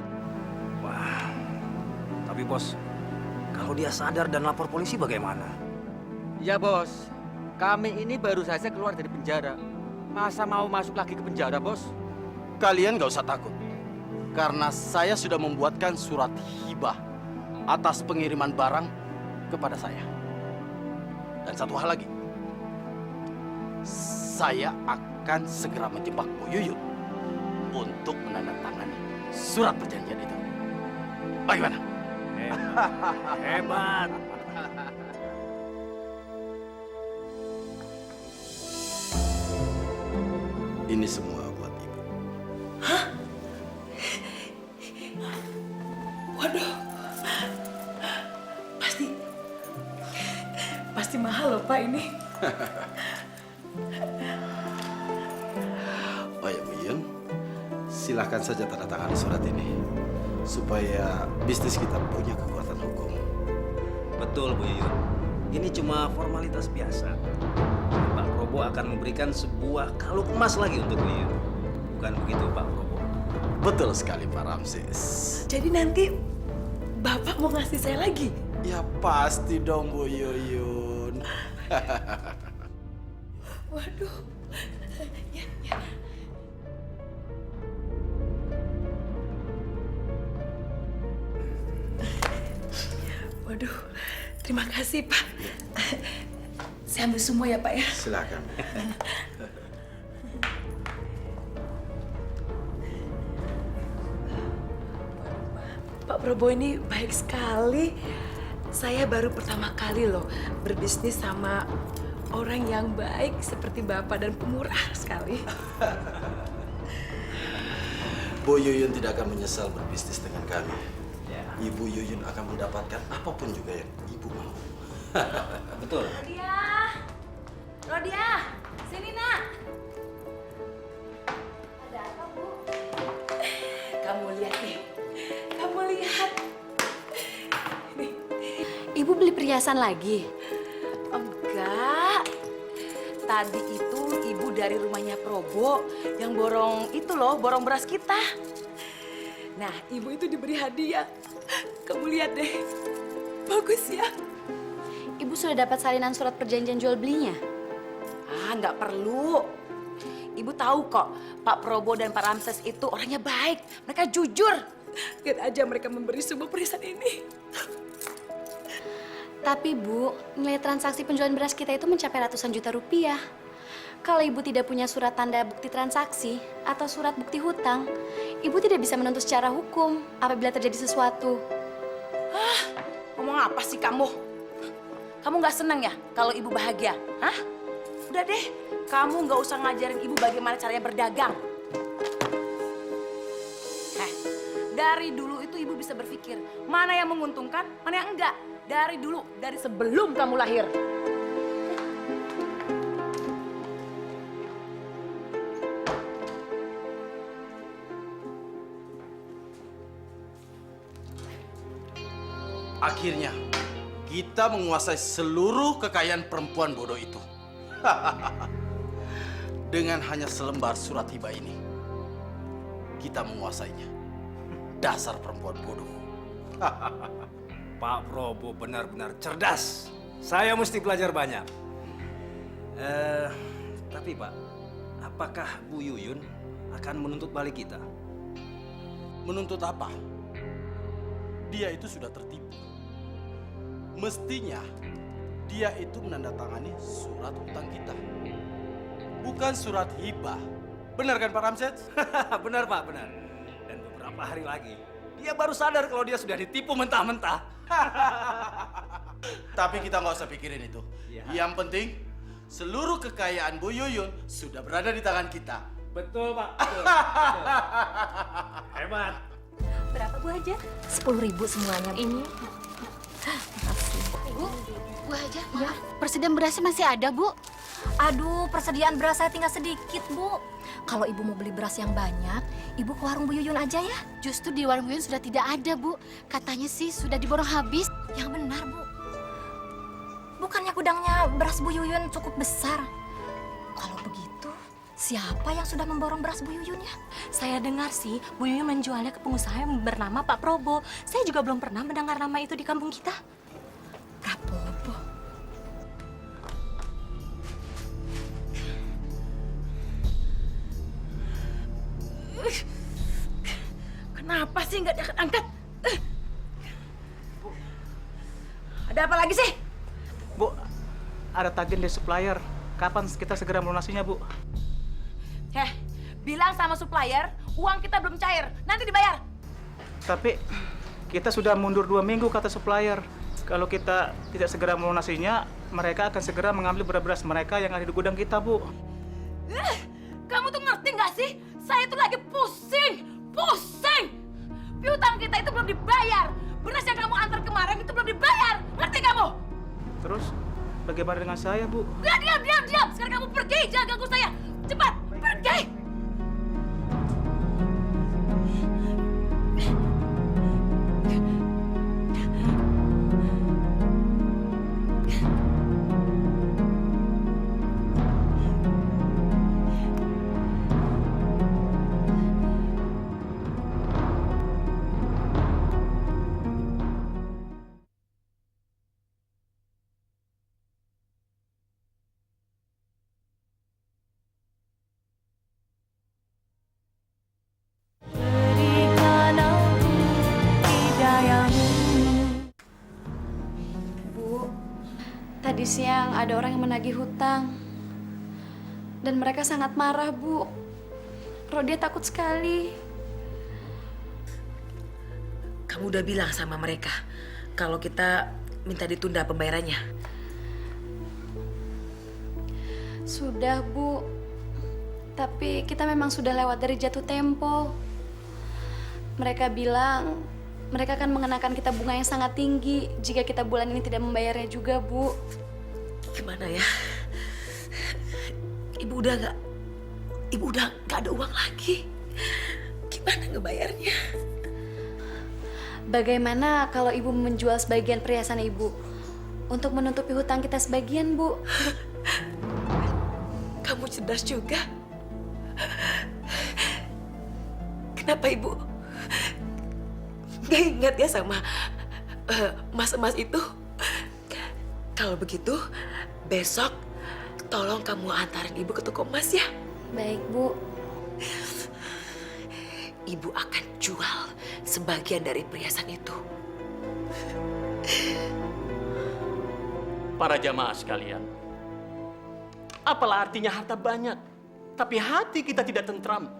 Wah, tapi bos, kalau dia sadar dan lapor polisi bagaimana? Ya bos, kami ini baru saja keluar dari penjara. Masa mau masuk lagi ke penjara, bos? Kalian gak usah takut. Karena saya sudah membuatkan surat hibah atas pengiriman barang kepada saya. Dan satu hal lagi, saya akan segera menjebak Bu Yuyun untuk menandatangani surat perjanjian itu. Bagaimana? Hebat. Ini semua buat Ibu. Waduh. Pasti mahal loh Pak ini. Oh ya Bu Yuyun, silahkan saja tanda tangan surat ini supaya bisnis kita punya kekuatan hukum. Betul Bu Yuyun, ini cuma formalitas biasa. Pak Probo akan memberikan sebuah kalung emas lagi untuk Bu Yuyun. Bukan begitu Pak Probo? Betul sekali Pak Ramses. Jadi nanti Bapak mau ngasih saya lagi? Ya pasti dong Bu Yuyun. Waduh. Ya, ya. Waduh, terima kasih Pak. Saya ambil semua ya Pak ya. Silakan. Pak Prabowo ini baik sekali. Saya baru pertama kali loh berbisnis sama orang yang baik seperti Bapak dan pemurah sekali. Bu Yuyun tidak akan menyesal berbisnis dengan kami. Ibu Yuyun akan mendapatkan apapun juga yang ibu mau. Betul. Rodia, sini nak. Ada apa, Bu? Kamu lihat nih, kamu lihat. Ibu beli perhiasan lagi? Enggak. Tadi itu ibu dari rumahnya Probo yang borong itu loh, borong beras kita. Nah, ibu itu diberi hadiah. Kamu lihat deh, bagus ya. Ibu sudah dapat salinan surat perjanjian jual belinya? Ah, nggak perlu. Ibu tahu kok, Pak Probo dan Pak Ramses itu orangnya baik. Mereka jujur. Lihat aja mereka memberi semua perhiasan ini. Tapi Bu, nilai transaksi penjualan beras kita itu mencapai ratusan juta rupiah. Kalau Ibu tidak punya surat tanda bukti transaksi atau surat bukti hutang, Ibu tidak bisa menuntut secara hukum apabila terjadi sesuatu. Hah? Ngomong apa sih kamu? Kamu nggak senang ya kalau ibu bahagia? Hah? Udah deh, kamu nggak usah ngajarin ibu bagaimana caranya berdagang. Dari dulu itu ibu bisa berpikir mana yang menguntungkan, mana yang enggak. Dari dulu, dari sebelum kamu lahir. Akhirnya, kita menguasai seluruh kekayaan perempuan bodoh itu. Dengan hanya selembar surat hibah ini, kita menguasainya. Dasar perempuan bodoh. Pak Prabowo benar-benar cerdas. Saya mesti belajar banyak. Tapi Pak, apakah Bu Yuyun akan menuntut balik kita? Menuntut apa? Dia itu sudah tertipu. Mestinya dia itu menandatangani surat hutang kita. Bukan surat hibah. Benar kan Pak Ramses? Benar Pak, benar. Dan beberapa hari lagi, dia baru sadar kalau dia sudah ditipu mentah-mentah. Tapi kita nggak usah pikirin itu. Ya. Yang penting, seluruh kekayaan Bu Yuyun sudah berada di tangan kita. Betul Pak. Betul. Hebat. Berapa Bu Haja? 10.000 semuanya. Ini. Bu Haja, ya? Persediaan berasnya masih ada, Bu? Aduh, persediaan beras saya tinggal sedikit, Bu. Kalau Ibu mau beli beras yang banyak, Ibu ke warung Bu Yuyun aja ya. Justru di warung Bu Yuyun sudah tidak ada, Bu. Katanya sih sudah diborong habis. Yang benar, Bu. Bukannya gudangnya beras Bu Yuyun cukup besar? Kalau begitu, siapa yang sudah memborong beras Bu Yuyun ya? Saya dengar sih, Bu Yuyun menjualnya ke pengusaha yang bernama Pak Probo. Saya juga belum pernah mendengar nama itu di kampung kita. Prabowo. Kenapa sih nggak diangkat-angkat? Ada apa lagi sih? Bu, ada tagihan dari supplier. Kapan kita segera melunasinya, Bu? Bilang sama supplier, uang kita belum cair. Nanti dibayar. Tapi kita sudah mundur 2 minggu kata supplier. Kalau kita tidak segera melunasinya, mereka akan segera mengambil beras-beras mereka yang ada di gudang kita, Bu. Kamu tuh ngerti nggak sih? Saya tuh lagi pusing. Piutang kita itu belum dibayar. Beras yang kamu antar kemarin itu belum dibayar. Ngerti kamu? Terus bagaimana dengan saya, Bu? Udah, diam. Sekarang kamu pergi, jangan ganggu saya. Cepat, pergi. Tadi siang ada orang yang menagih hutang. Dan mereka sangat marah, Bu. Rodia takut sekali. Kamu udah bilang sama mereka kalau kita minta ditunda pembayarannya? Sudah, Bu. Tapi kita memang sudah lewat dari jatuh tempo. Mereka bilang mereka akan mengenakan kita bunga yang sangat tinggi jika kita bulan ini tidak membayarnya juga, Bu. Gimana ya? Ibu udah gak ada uang lagi. Gimana ngebayarnya? Bagaimana kalau Ibu menjual sebagian perhiasan Ibu untuk menutupi hutang kita sebagian, Bu? Kamu cerdas juga. Kenapa Ibu gak ingat ya sama emas-emas itu? Kalau begitu, besok tolong kamu antarin Ibu ke toko emas ya. Baik, Bu. Ibu akan jual sebagian dari perhiasan itu. Para jamaah sekalian, apalah artinya harta banyak, tapi hati kita tidak tentram.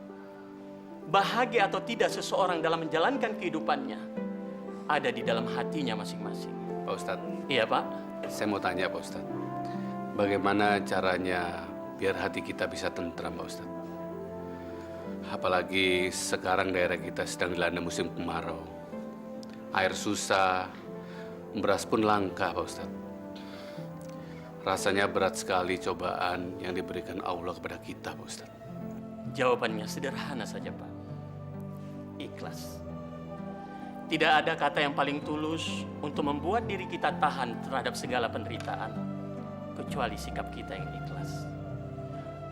Bahagia atau tidak seseorang dalam menjalankan kehidupannya ada di dalam hatinya masing-masing. Pak Ustadz. Iya, Pak. Saya mau tanya, Pak Ustadz. Bagaimana caranya biar hati kita bisa tentram, Pak Ustadz? Apalagi sekarang daerah kita sedang dilanda musim kemarau. Air susah, beras pun langka, Pak Ustadz. Rasanya berat sekali cobaan yang diberikan Allah kepada kita, Pak Ustadz. Jawabannya sederhana saja, Pak. Ikhlas. Tidak ada kata yang paling tulus untuk membuat diri kita tahan terhadap segala penderitaan, kecuali sikap kita yang ikhlas.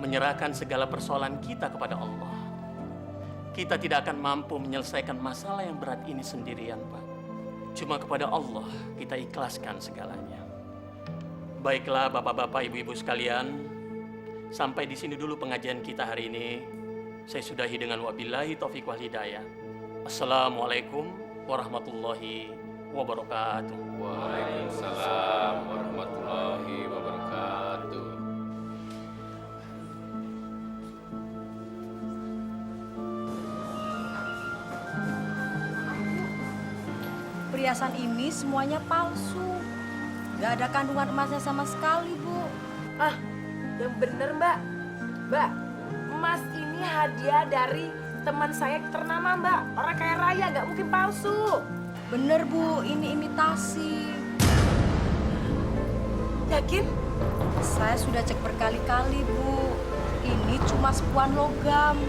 Menyerahkan segala persoalan kita kepada Allah. Kita tidak akan mampu menyelesaikan masalah yang berat ini sendirian, Pak. Cuma kepada Allah kita ikhlaskan segalanya. Baiklah Bapak-bapak, Ibu-ibu sekalian, sampai di sini dulu pengajian kita hari ini. Saya sudahi dengan wabillahi taufiq wal hidayah. Assalamualaikum warahmatullahi wabarakatuh. Waalaikumsalam warahmatullahi wabarakatuh. Perhiasan ini semuanya palsu. Gak ada kandungan emasnya sama sekali, Bu. Ah, yang bener, Mbak. Mbak, emas ini hadiah dari teman saya ternama, Mbak. Orang kaya raya, gak mungkin palsu. Bener, Bu. Ini imitasi. Yakin? Saya sudah cek berkali-kali, Bu. Ini cuma sepuan logam.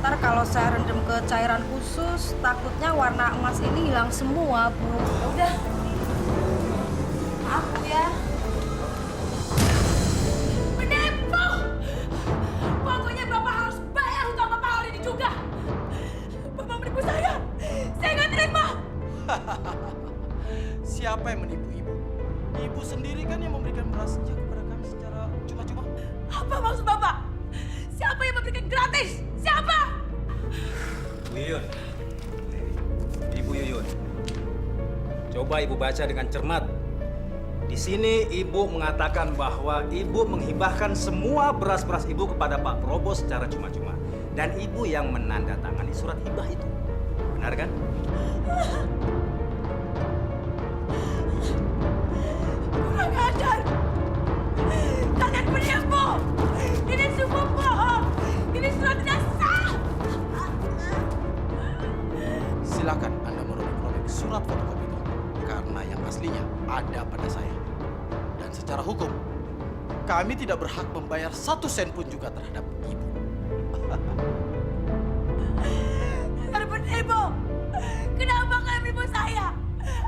Ntar kalau saya rendam ke cairan khusus, takutnya warna emas ini hilang semua, Bu. Udah. Maaf, Bu ya. Penipu! Pokoknya Bapak harus bayar hutang Bapak hari ini juga. Bapak menipu saya. Saya nggak terima. Siapa yang menipu Ibu? Ibu sendiri kan yang memberikan berasnya kepada kami secara cuma-cuma. Apa maksud Bapak? Siapa yang memberikan gratis? Siapa? Bu Yuyun. Ibu Yuyun. Coba Ibu baca dengan cermat. Di sini Ibu mengatakan bahwa Ibu menghibahkan semua beras-beras Ibu kepada Pak Probo secara cuma-cuma. Dan Ibu yang menandatangani surat hibah itu. Benar kan? Kurang ajar. Kalian penipu. Ini semua bohong. Ini surat tidak sah. Silakan Anda merobek-robek surat fotokopi itu. Karena yang aslinya ada pada saya. Dan secara hukum, kami tidak berhak membayar 1 sen pun juga terhadap Ibu. Dasar penipu. Kenapa kalian menipu saya?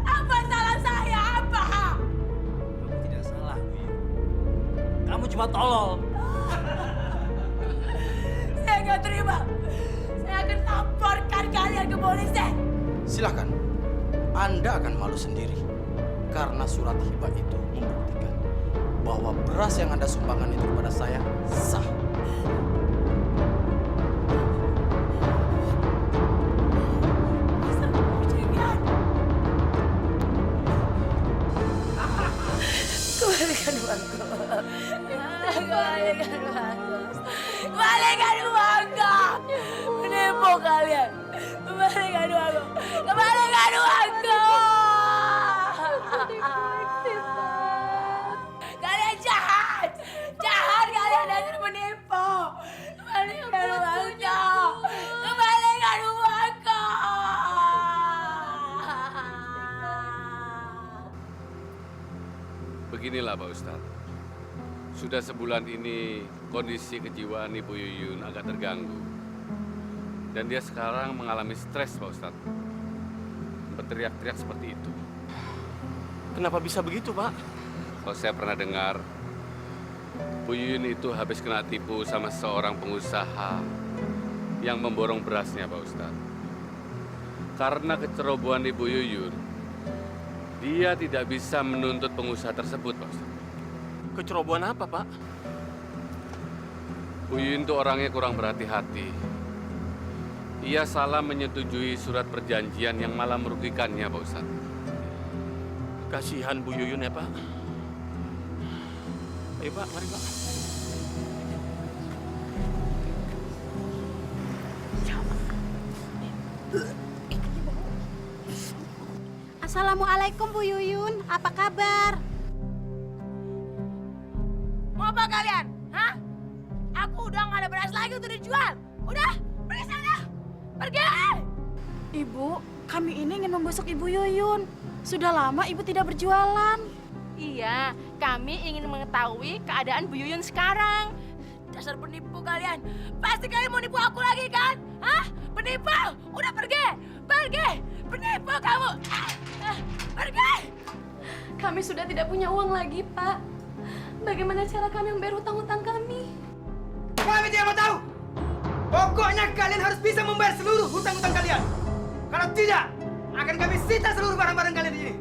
Apa salah saya? Apa? Kamu tidak salah, Bu Yuyun. Kamu cuma tolol. Saya nggak terima. Saya akan laporkan kalian ke polisi. Silakan. Anda akan malu sendiri. Karena surat hibah itu membuktikan bahwa beras yang Anda sumbangkan itu kepada saya sah. Kembali Kembalikan uangku. Kembalikan uangku. Menipu kalian. Kembalikan uangku. Kembalikan uangku. Kalian jahat. Jahat kalian dasar menipu. Kembalikan uangku. Kembalikan uangku. Beginilah Pak Ustadz. Sudah sebulan ini kondisi kejiwaan Ibu Yuyun agak terganggu. Dan dia sekarang mengalami stres Pak Ustadz. Berteriak-teriak seperti itu. Kenapa bisa begitu, Pak? Kalau saya pernah dengar, Bu Yuyun itu habis kena tipu sama seorang pengusaha yang memborong berasnya Pak Ustadz. Karena kecerobohan Ibu Yuyun, dia tidak bisa menuntut pengusaha tersebut Pak Ustadz. Kecerobohan apa, Pak? Bu Yuyun itu orangnya kurang berhati-hati. Ia salah menyetujui surat perjanjian yang malah merugikannya, Pak Ustadz. Kasihan Bu Yuyun ya, Pak. Ayo, Pak, mari, Pak. Assalamualaikum Bu Yuyun, apa kabar? Mau apa kalian? Hah? Aku udah nggak ada beras lagi untuk dijual. Udah, pergi sana. Pergi. Ibu, kami ini ingin membesuk Ibu Yuyun. Sudah lama Ibu tidak berjualan. Iya, kami ingin mengetahui keadaan Bu Yuyun sekarang. Dasar penipu kalian. Pasti kalian mau nipu aku lagi kan? Hah? Penipu? Udah pergi. Pergi. Penipu kamu. Pergi. Kami sudah tidak punya uang lagi, Pak. Bagaimana cara kami membayar hutang-hutang kami? Kami tidak mau tahu. Pokoknya kalian harus bisa membayar seluruh hutang-hutang kalian. Kalau tidak, akan kami sita seluruh barang-barang kalian di sini.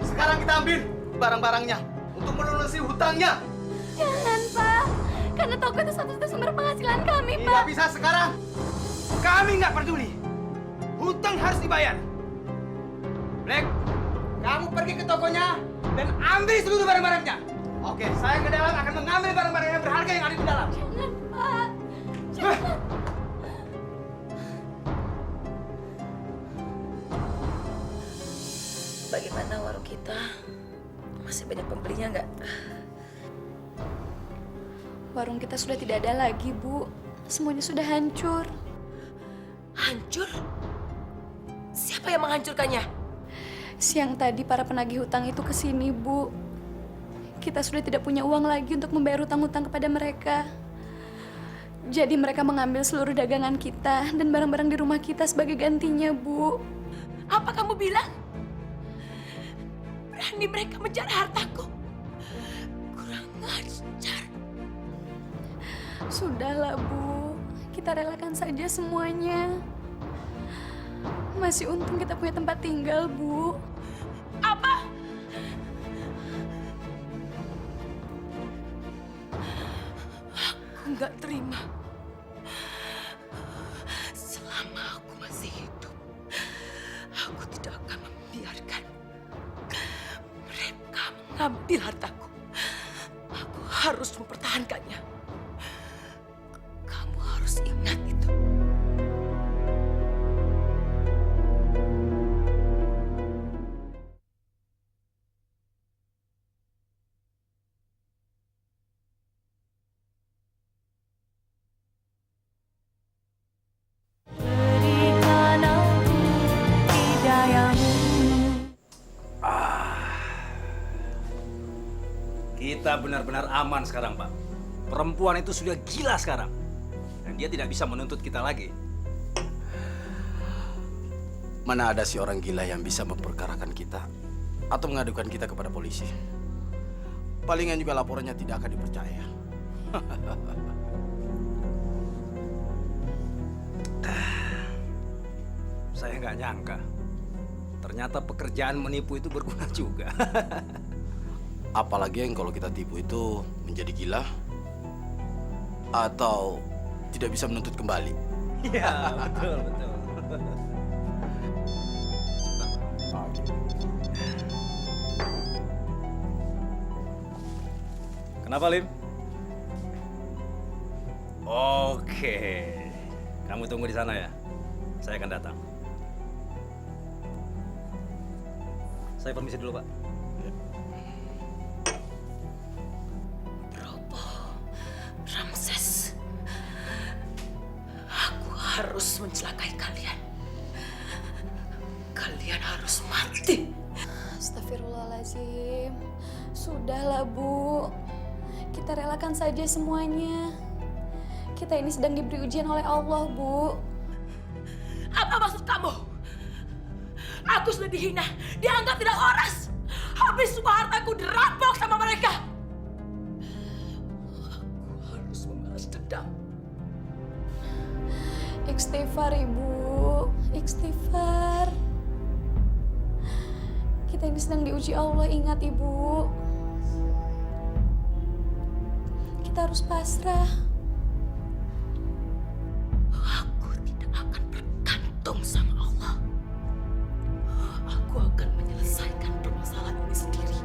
Sekarang kita ambil barang-barangnya untuk melunasi hutangnya. Jangan, Pak. Karena toko itu satu-satunya sumber penghasilan kami, Pak. Tidak bisa sekarang. Kami nggak peduli. Hutang harus dibayar. Black, kamu pergi ke tokonya dan ambil seluruh barang-barangnya. Oke, saya ke dalam akan mengambil barang-barang yang berharga yang ada di dalam. Jangan, Pak. Jangan. Bagaimana warung kita? Masih banyak pembelinya nggak? Warung kita sudah tidak ada lagi, Bu. Semuanya sudah hancur. Hancur? Siapa yang menghancurkannya? Siang tadi para penagih hutang itu ke sini, Bu. Kita sudah tidak punya uang lagi untuk membayar hutang-hutang kepada mereka. Jadi mereka mengambil seluruh dagangan kita dan barang-barang di rumah kita sebagai gantinya, Bu. Apa kamu bilang? Berani mereka menjara hartaku? Kurang ajar. Sudahlah, Bu. Kita relakan saja semuanya. Masih untung kita punya tempat tinggal, Bu. Apa? Aku nggak terima. Selama aku masih hidup, aku tidak akan membiarkan mereka mengambil hartaku. Aku harus mempertahankannya. Kamu harus ingat itu. Berikan aku hidayahmu. Kita benar-benar aman sekarang, Pak. Perempuan itu sudah gila sekarang. Dan dia tidak bisa menuntut kita lagi. Mana ada si orang gila yang bisa memperkarakan kita atau mengadukan kita kepada polisi. Palingan juga laporannya tidak akan dipercaya. Saya nggak nyangka. Ternyata pekerjaan menipu itu berguna juga. Apalagi yang kalau kita tipu itu menjadi gila atau tidak bisa menuntut kembali. Iya, betul, betul. Kenapa, Lim? Oke. Kamu tunggu di sana ya. Saya akan datang. Saya permisi dulu, Pak. Probo, Ramses, aku harus mencelakai kalian. Kalian harus mati. Astagfirullahaladzim. Sudahlah, Bu. Kita relakan saja semuanya. Kita ini sedang diberi ujian oleh Allah, Bu. Apa maksud kamu? Aku sudah dihina, dianggap tidak waras. Habis semua hartaku dirampok sama mereka. Aku harus membalas dendam. Istighfar, Ibu. Istighfar. Kita ini sedang diuji Allah, ingat, Ibu. Kita harus pasrah. Aku tidak akan bergantung sama Allah. Aku akan menyelesaikan permasalahan ini sendiri.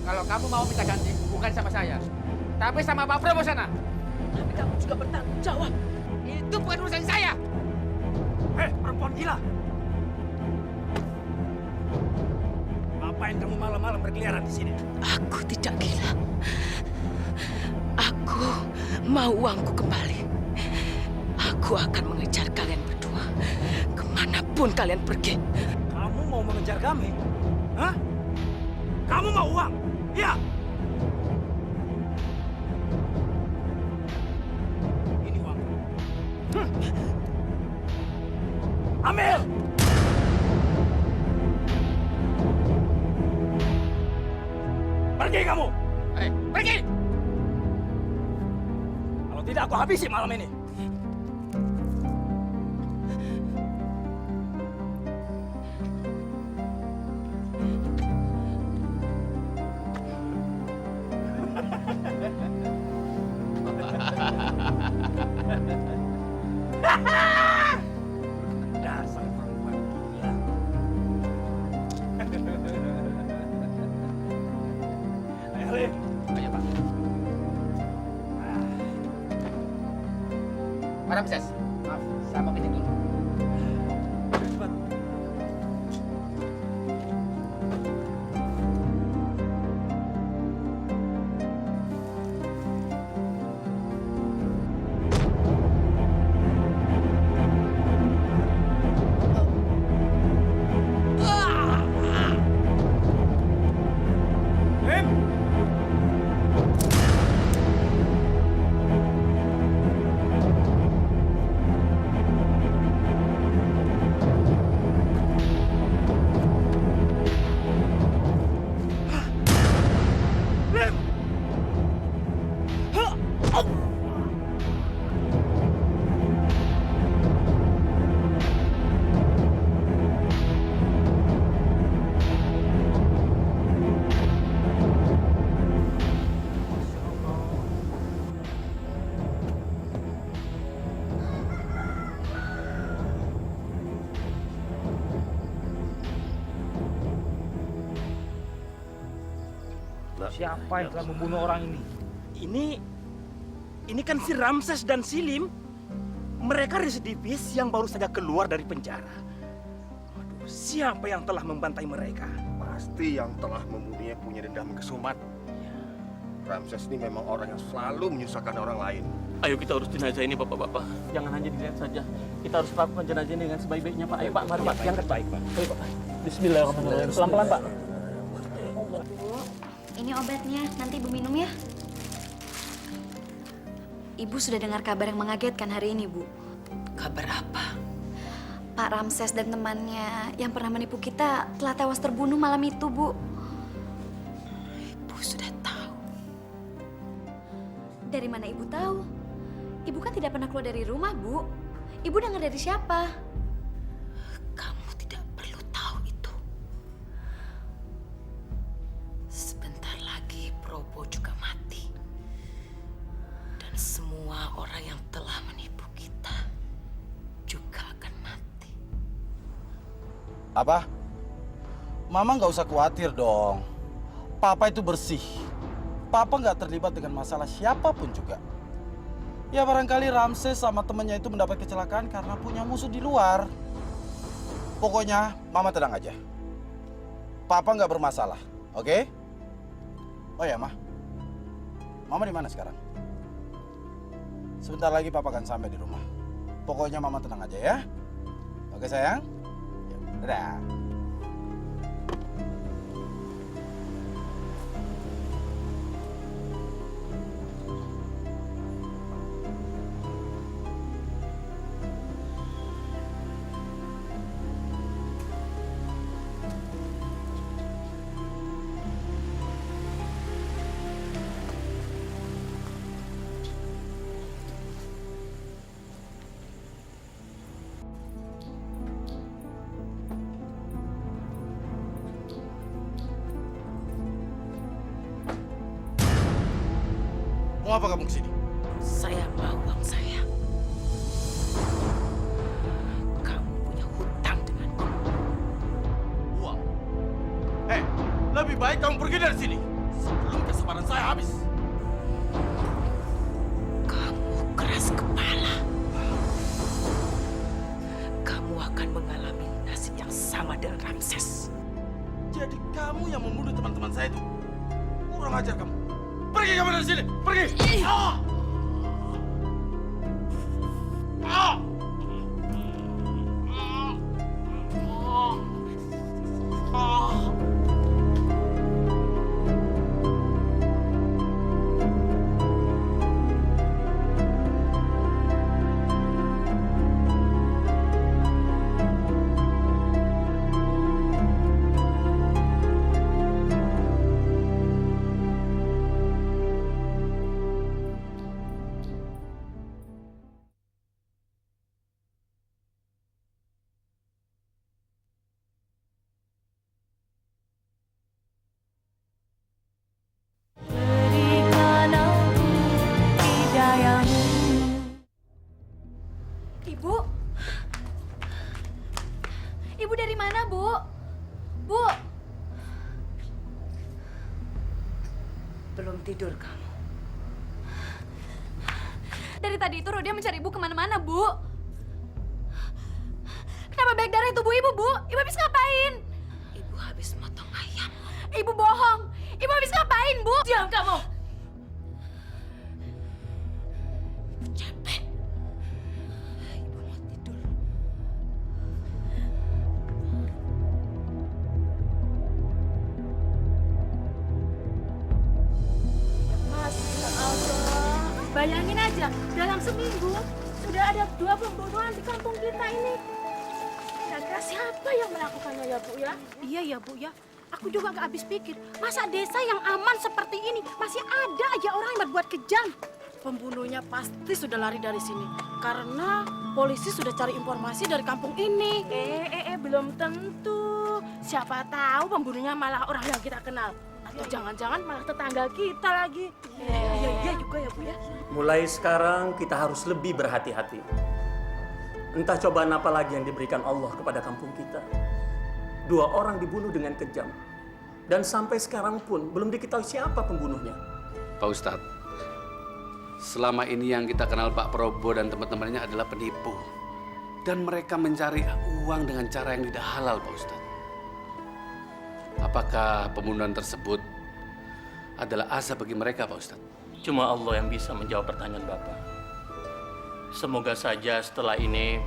Kalau kamu mau minta ganti, bukan sama saya, tapi sama Pak Prabowo sana. Tapi kamu juga bertanggung jawab. Itu bukan urusan saya. Hei, perempuan gila! Ngapain kamu malam-malam berkeliaran di sini? Aku tidak gila. Aku mau uangku kembali. Aku akan mengejar kalian berdua kemanapun kalian pergi. Kamu mau mengejar kami? Hah? Kamu mau uang? Iya. Ini uang. Ambil! Pergi kamu! Pergi! Kalau tidak, aku habisi malam ini. Dasar perempuan gila. Ayo, Lim. Ayo, Pak. Pak Ramses, maaf, saya mau kencing dulu. Cepat. Siapa yang telah membunuh orang ini? Ini kan si Ramses dan si Lim. Mereka residivis yang baru saja keluar dari penjara. Waduh, siapa yang telah membantai mereka? Pasti yang telah membunuhnya punya dendam kesumat. Ramses ini memang orang yang selalu menyusahkan orang lain. Ayo kita urus jenazah ini, Bapak-bapak. Jangan hanya dilihat saja. Kita harus lakukan jenazah ini dengan sebaik-baiknya, Pak. Ayo, Pak. Mari, Pak. Yang terbaik, Pak. Ayo, Pak. Bismillahirrahmanirrahim. Pelan-pelan, Pak. Ini obatnya, nanti Ibu minum ya. Ibu sudah dengar kabar yang mengagetkan hari ini, Bu. Kabar apa? Pak Ramses dan temannya yang pernah menipu kita telah tewas terbunuh malam itu, Bu. Ibu sudah tahu. Dari mana Ibu tahu? Ibu kan tidak pernah keluar dari rumah, Bu. Ibu dengar dari siapa? Kamu tidak perlu tahu itu. Sebentar lagi Probo juga mati. Dan semua orang yang telah menipu kita juga akan mati. Apa? Mama nggak usah khawatir dong. Papa itu bersih. Papa nggak terlibat dengan masalah siapapun juga. Ya barangkali Ramses sama temannya itu mendapat kecelakaan karena punya musuh di luar. Pokoknya Mama tenang aja. Papa nggak bermasalah, oke? Oh ya, Mama di mana sekarang? Sebentar lagi Papa akan sampai di rumah. Pokoknya Mama tenang aja ya. Oke sayang? Ya, dadah. Mau apa kamu kesini? Saya mau uang saya. Kamu punya hutang denganku. Uang? Lebih baik kamu pergi dari sini sebelum kesabaran saya habis. Kamu keras kepala. Kamu akan mengalami nasib yang sama dengan Ramses. Jadi kamu yang membunuh teman-teman saya itu? Kurang ajar kamu. Pergi kamu dari sini, pergi! Berikan aku hidayamu. Ibu? Ibu dari mana, Bu? Bu? Belum tidur kamu. Dari tadi itu Rodia mencari Ibu kemana-mana, Bu. Kenapa baik darah itu, Bu? Ibu? Ibu habis ngapain? Ibu habis motong ayam. Ibu bohong. Ibu habis ngapain, Bu? Diam kamu! Capek. Ibu mau tidur. Masya Allah. Bayangin aja, dalam seminggu sudah ada 2 pembunuhan di kampung kita ini. Kira-kira siapa yang melakukannya ya, Bu ya? Iya ya, Bu ya. Aku juga gak habis pikir, masa desa yang aman seperti ini masih ada aja orang yang berbuat kejam. Pembunuhnya pasti sudah lari dari sini karena polisi sudah cari informasi dari kampung ini. Belum tentu. Siapa tahu pembunuhnya malah orang yang kita kenal. Atau jangan-jangan malah tetangga kita lagi. Iya juga ya, Bu ya. Mulai sekarang kita harus lebih berhati-hati. Entah cobaan apa lagi yang diberikan Allah kepada kampung kita. 2 orang dibunuh dengan kejam. Dan sampai sekarang pun belum diketahui siapa pembunuhnya. Pak Ustadz, selama ini yang kita kenal Pak Probo dan teman-temannya adalah penipu. Dan mereka mencari uang dengan cara yang tidak halal, Pak Ustadz. Apakah pembunuhan tersebut adalah azab bagi mereka, Pak Ustadz? Cuma Allah yang bisa menjawab pertanyaan Bapak. Semoga saja setelah ini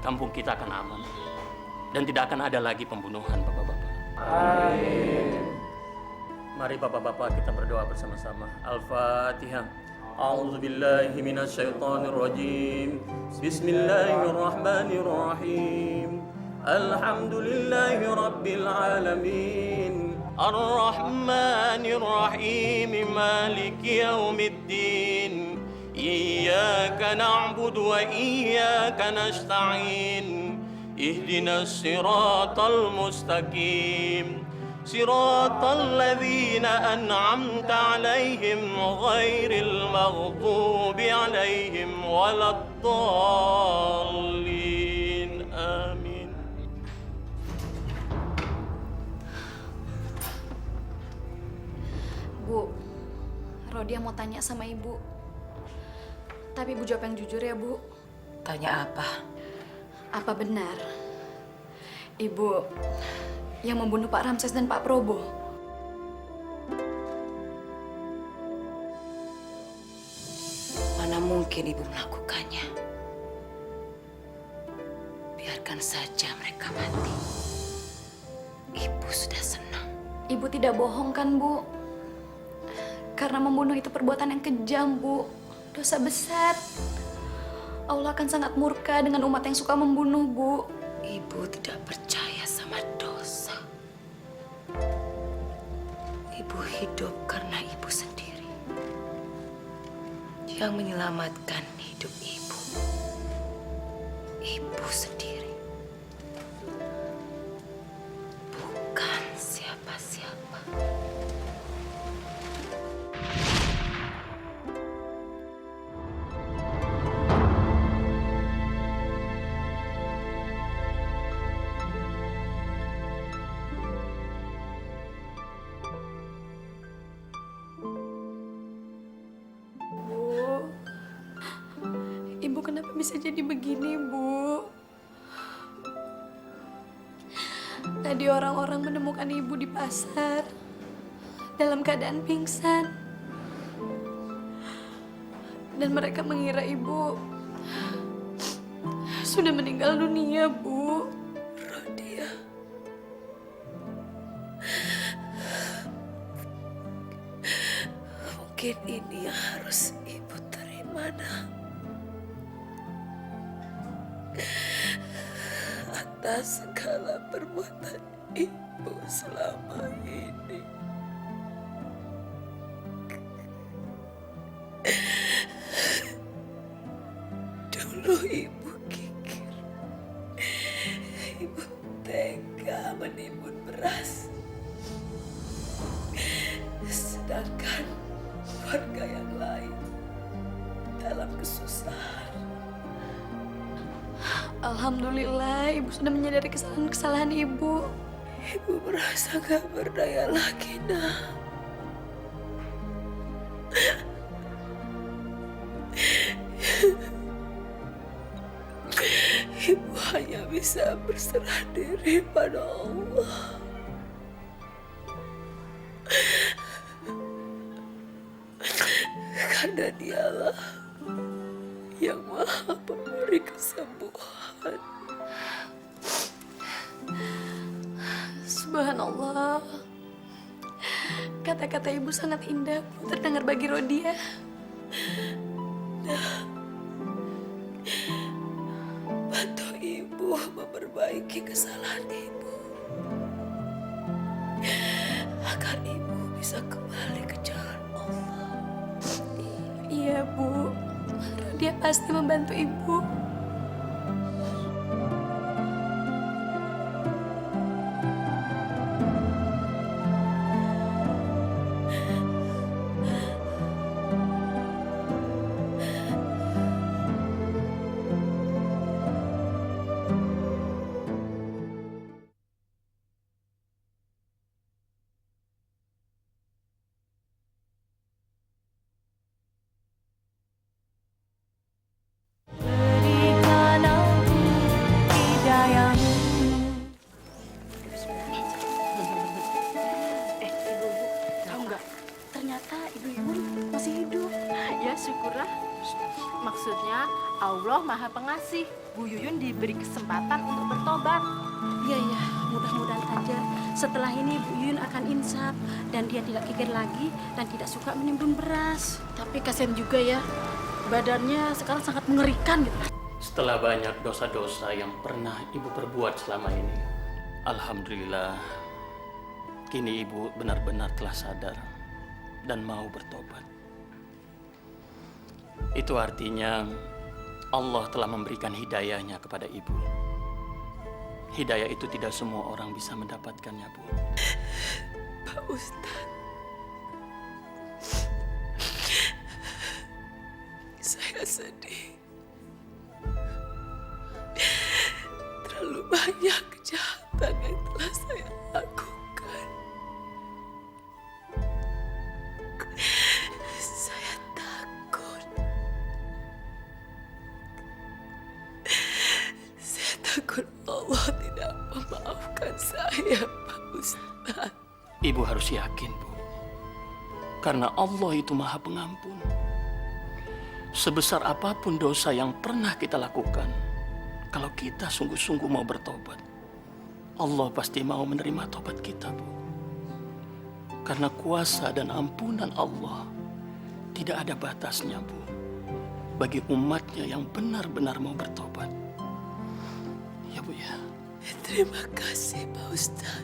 kampung kita akan aman. Dan tidak akan ada lagi pembunuhan, Bapak-Bapak. Amin. Mari Bapak-Bapak kita berdoa bersama-sama. Al-Fatihah. A'udzubillahi minasyaitonirrajim. Bismillahirrahmanirrahim. Alhamdulillahi rabbil alamin. Ar-Rahmanir-Rahim. Maliki yaumiddin. Iyyaka na'budu wa iyyaka nasta'in. اهدنا الصراط المستقيم صراط الذين أنعمت عليهم غير المغضوب عليهم ولا الضالين آمين. Bu, Rodia mau tanya sama ibu. Tapi ibu jawab yang jujur ya, Bu. Tanya apa? Apa benar ibu yang membunuh Pak Ramses dan Pak Probo? Mana mungkin ibu melakukannya? Biarkan saja mereka mati. Ibu sudah senang. Ibu tidak bohong kan, Bu? Karena membunuh itu perbuatan yang kejam, Bu. Dosa besar. Allah akan sangat murka dengan umat yang suka membunuh, Bu. Ibu tidak percaya sama dosa. Ibu hidup karena ibu sendiri. Yang menyelamatkan hidup ibu. Ibu sendiri. Bukan siapa-siapa. Ibu kenapa bisa jadi begini, Bu? Tadi orang-orang menemukan ibu di pasar dalam keadaan pingsan. Dan mereka mengira ibu sudah meninggal dunia, Bu. Rodia. Mungkin ini yang harus ibu terima, Nak. Atas segala perbuatan ibu selama ini. Dulu ibu kikir, ibu tega menimbun beras. Sedangkan warga yang lain dalam kesusahan. Alhamdulillah, ibu sudah menyadari kesalahan ibu. Ibu merasa gak berdaya lagi, Nak. Ibu hanya bisa berserah diri pada Allah. Karena Dialah yang Maha Pemberi kesembuhan. Subhanallah. Kata-kata ibu sangat indah, Bu, terdengar bagi Rodia. Nah, bantu ibu memperbaiki kesalahan ibu. Agar ibu bisa kembali ke jalan Allah. Iya, Bu. Rodia pasti membantu ibu. Berikan aku hidayamu. Ibu, tahu nggak? Ternyata ibu-ibu masih hidup. Ya syukurlah. Maksudnya Allah Maha Pengasih. Bu Yuyun diberi kesempatan untuk bertobat. Iya, ya, mudah-mudahan aja setelah ini Bu Yuyun akan insaf dan dia tidak kikir lagi dan tidak suka menimbun beras. Tapi kasihan juga ya, badannya sekarang sangat mengerikan gitu. Setelah banyak dosa-dosa yang pernah ibu perbuat selama ini, alhamdulillah, kini ibu benar-benar telah sadar dan mau bertobat. Itu artinya Allah telah memberikan hidayahnya kepada ibu. Hidayah itu tidak semua orang bisa mendapatkannya, Bu. Pak Ustadz, saya sedih. Terlalu banyak kejahatan yang telah saya lakukan. takut Allah tidak memaafkan saya, Pak Ustadz. Ibu harus yakin, Bu. Karena Allah itu Maha Pengampun. Sebesar apapun dosa yang pernah kita lakukan, kalau kita sungguh-sungguh mau bertobat, Allah pasti mau menerima tobat kita, Bu. Karena kuasa dan ampunan Allah tidak ada batasnya, Bu. Bagi umatnya yang benar-benar mau bertobat. Ya, Bu ya. Terima kasih, Pak Ustadz.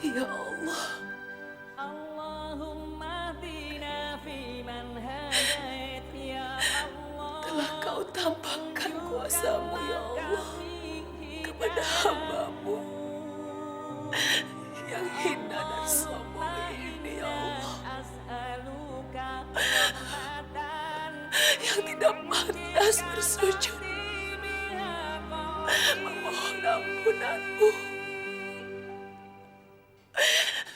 Ya Allah. Telah Kau tampakkan kuasa-Mu, ya Allah, kepada hamba-Mu yang hina dan sombong ini, ya Allah, yang tidak pantas bersujud, memohon ampunan-Mu.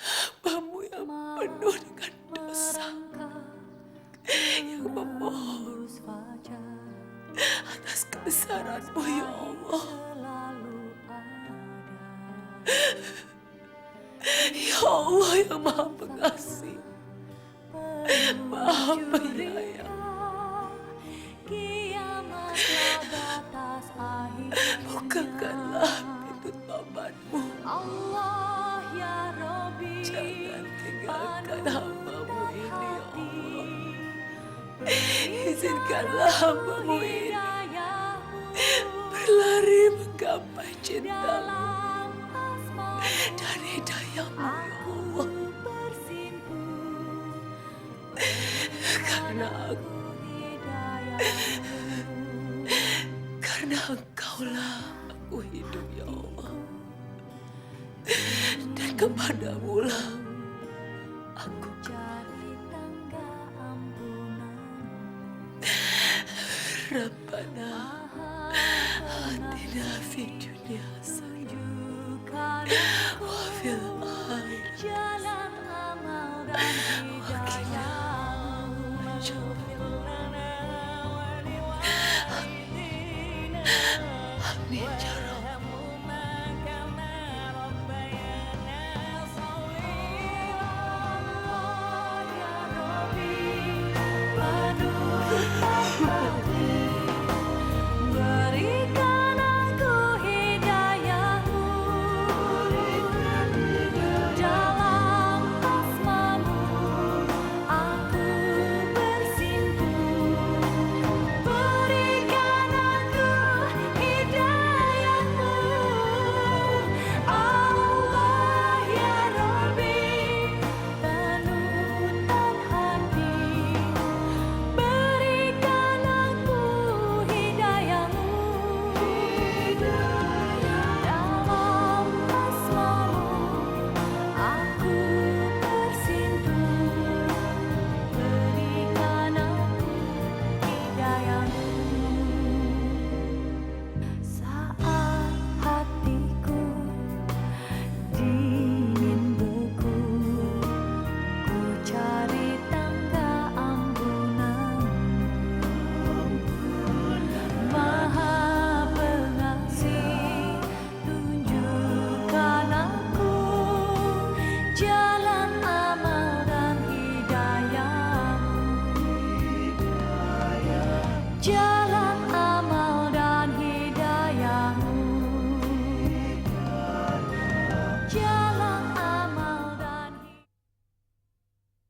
Hamba-Mu yang penuh dengan dosa, yang memohon atas kebesaran-Mu, ya Allah. Ya Allah yang Maha Pengasih, Maha Penyayang. Bukakanlah pintu taubat-Mu. Jangan tinggalkan hamba-Mu ini, ya Allah. Izinkanlah hamba-Mu ini berlari menggapai cinta-Mu dan hidayah-Mu, ya Allah. Karena Engkaulah aku hidup, ya Allah. Dan kepadamu lah aku Rabbana atina fid dunya hasanah wa fil akhirati hasanah wa qina amin ya Rabb.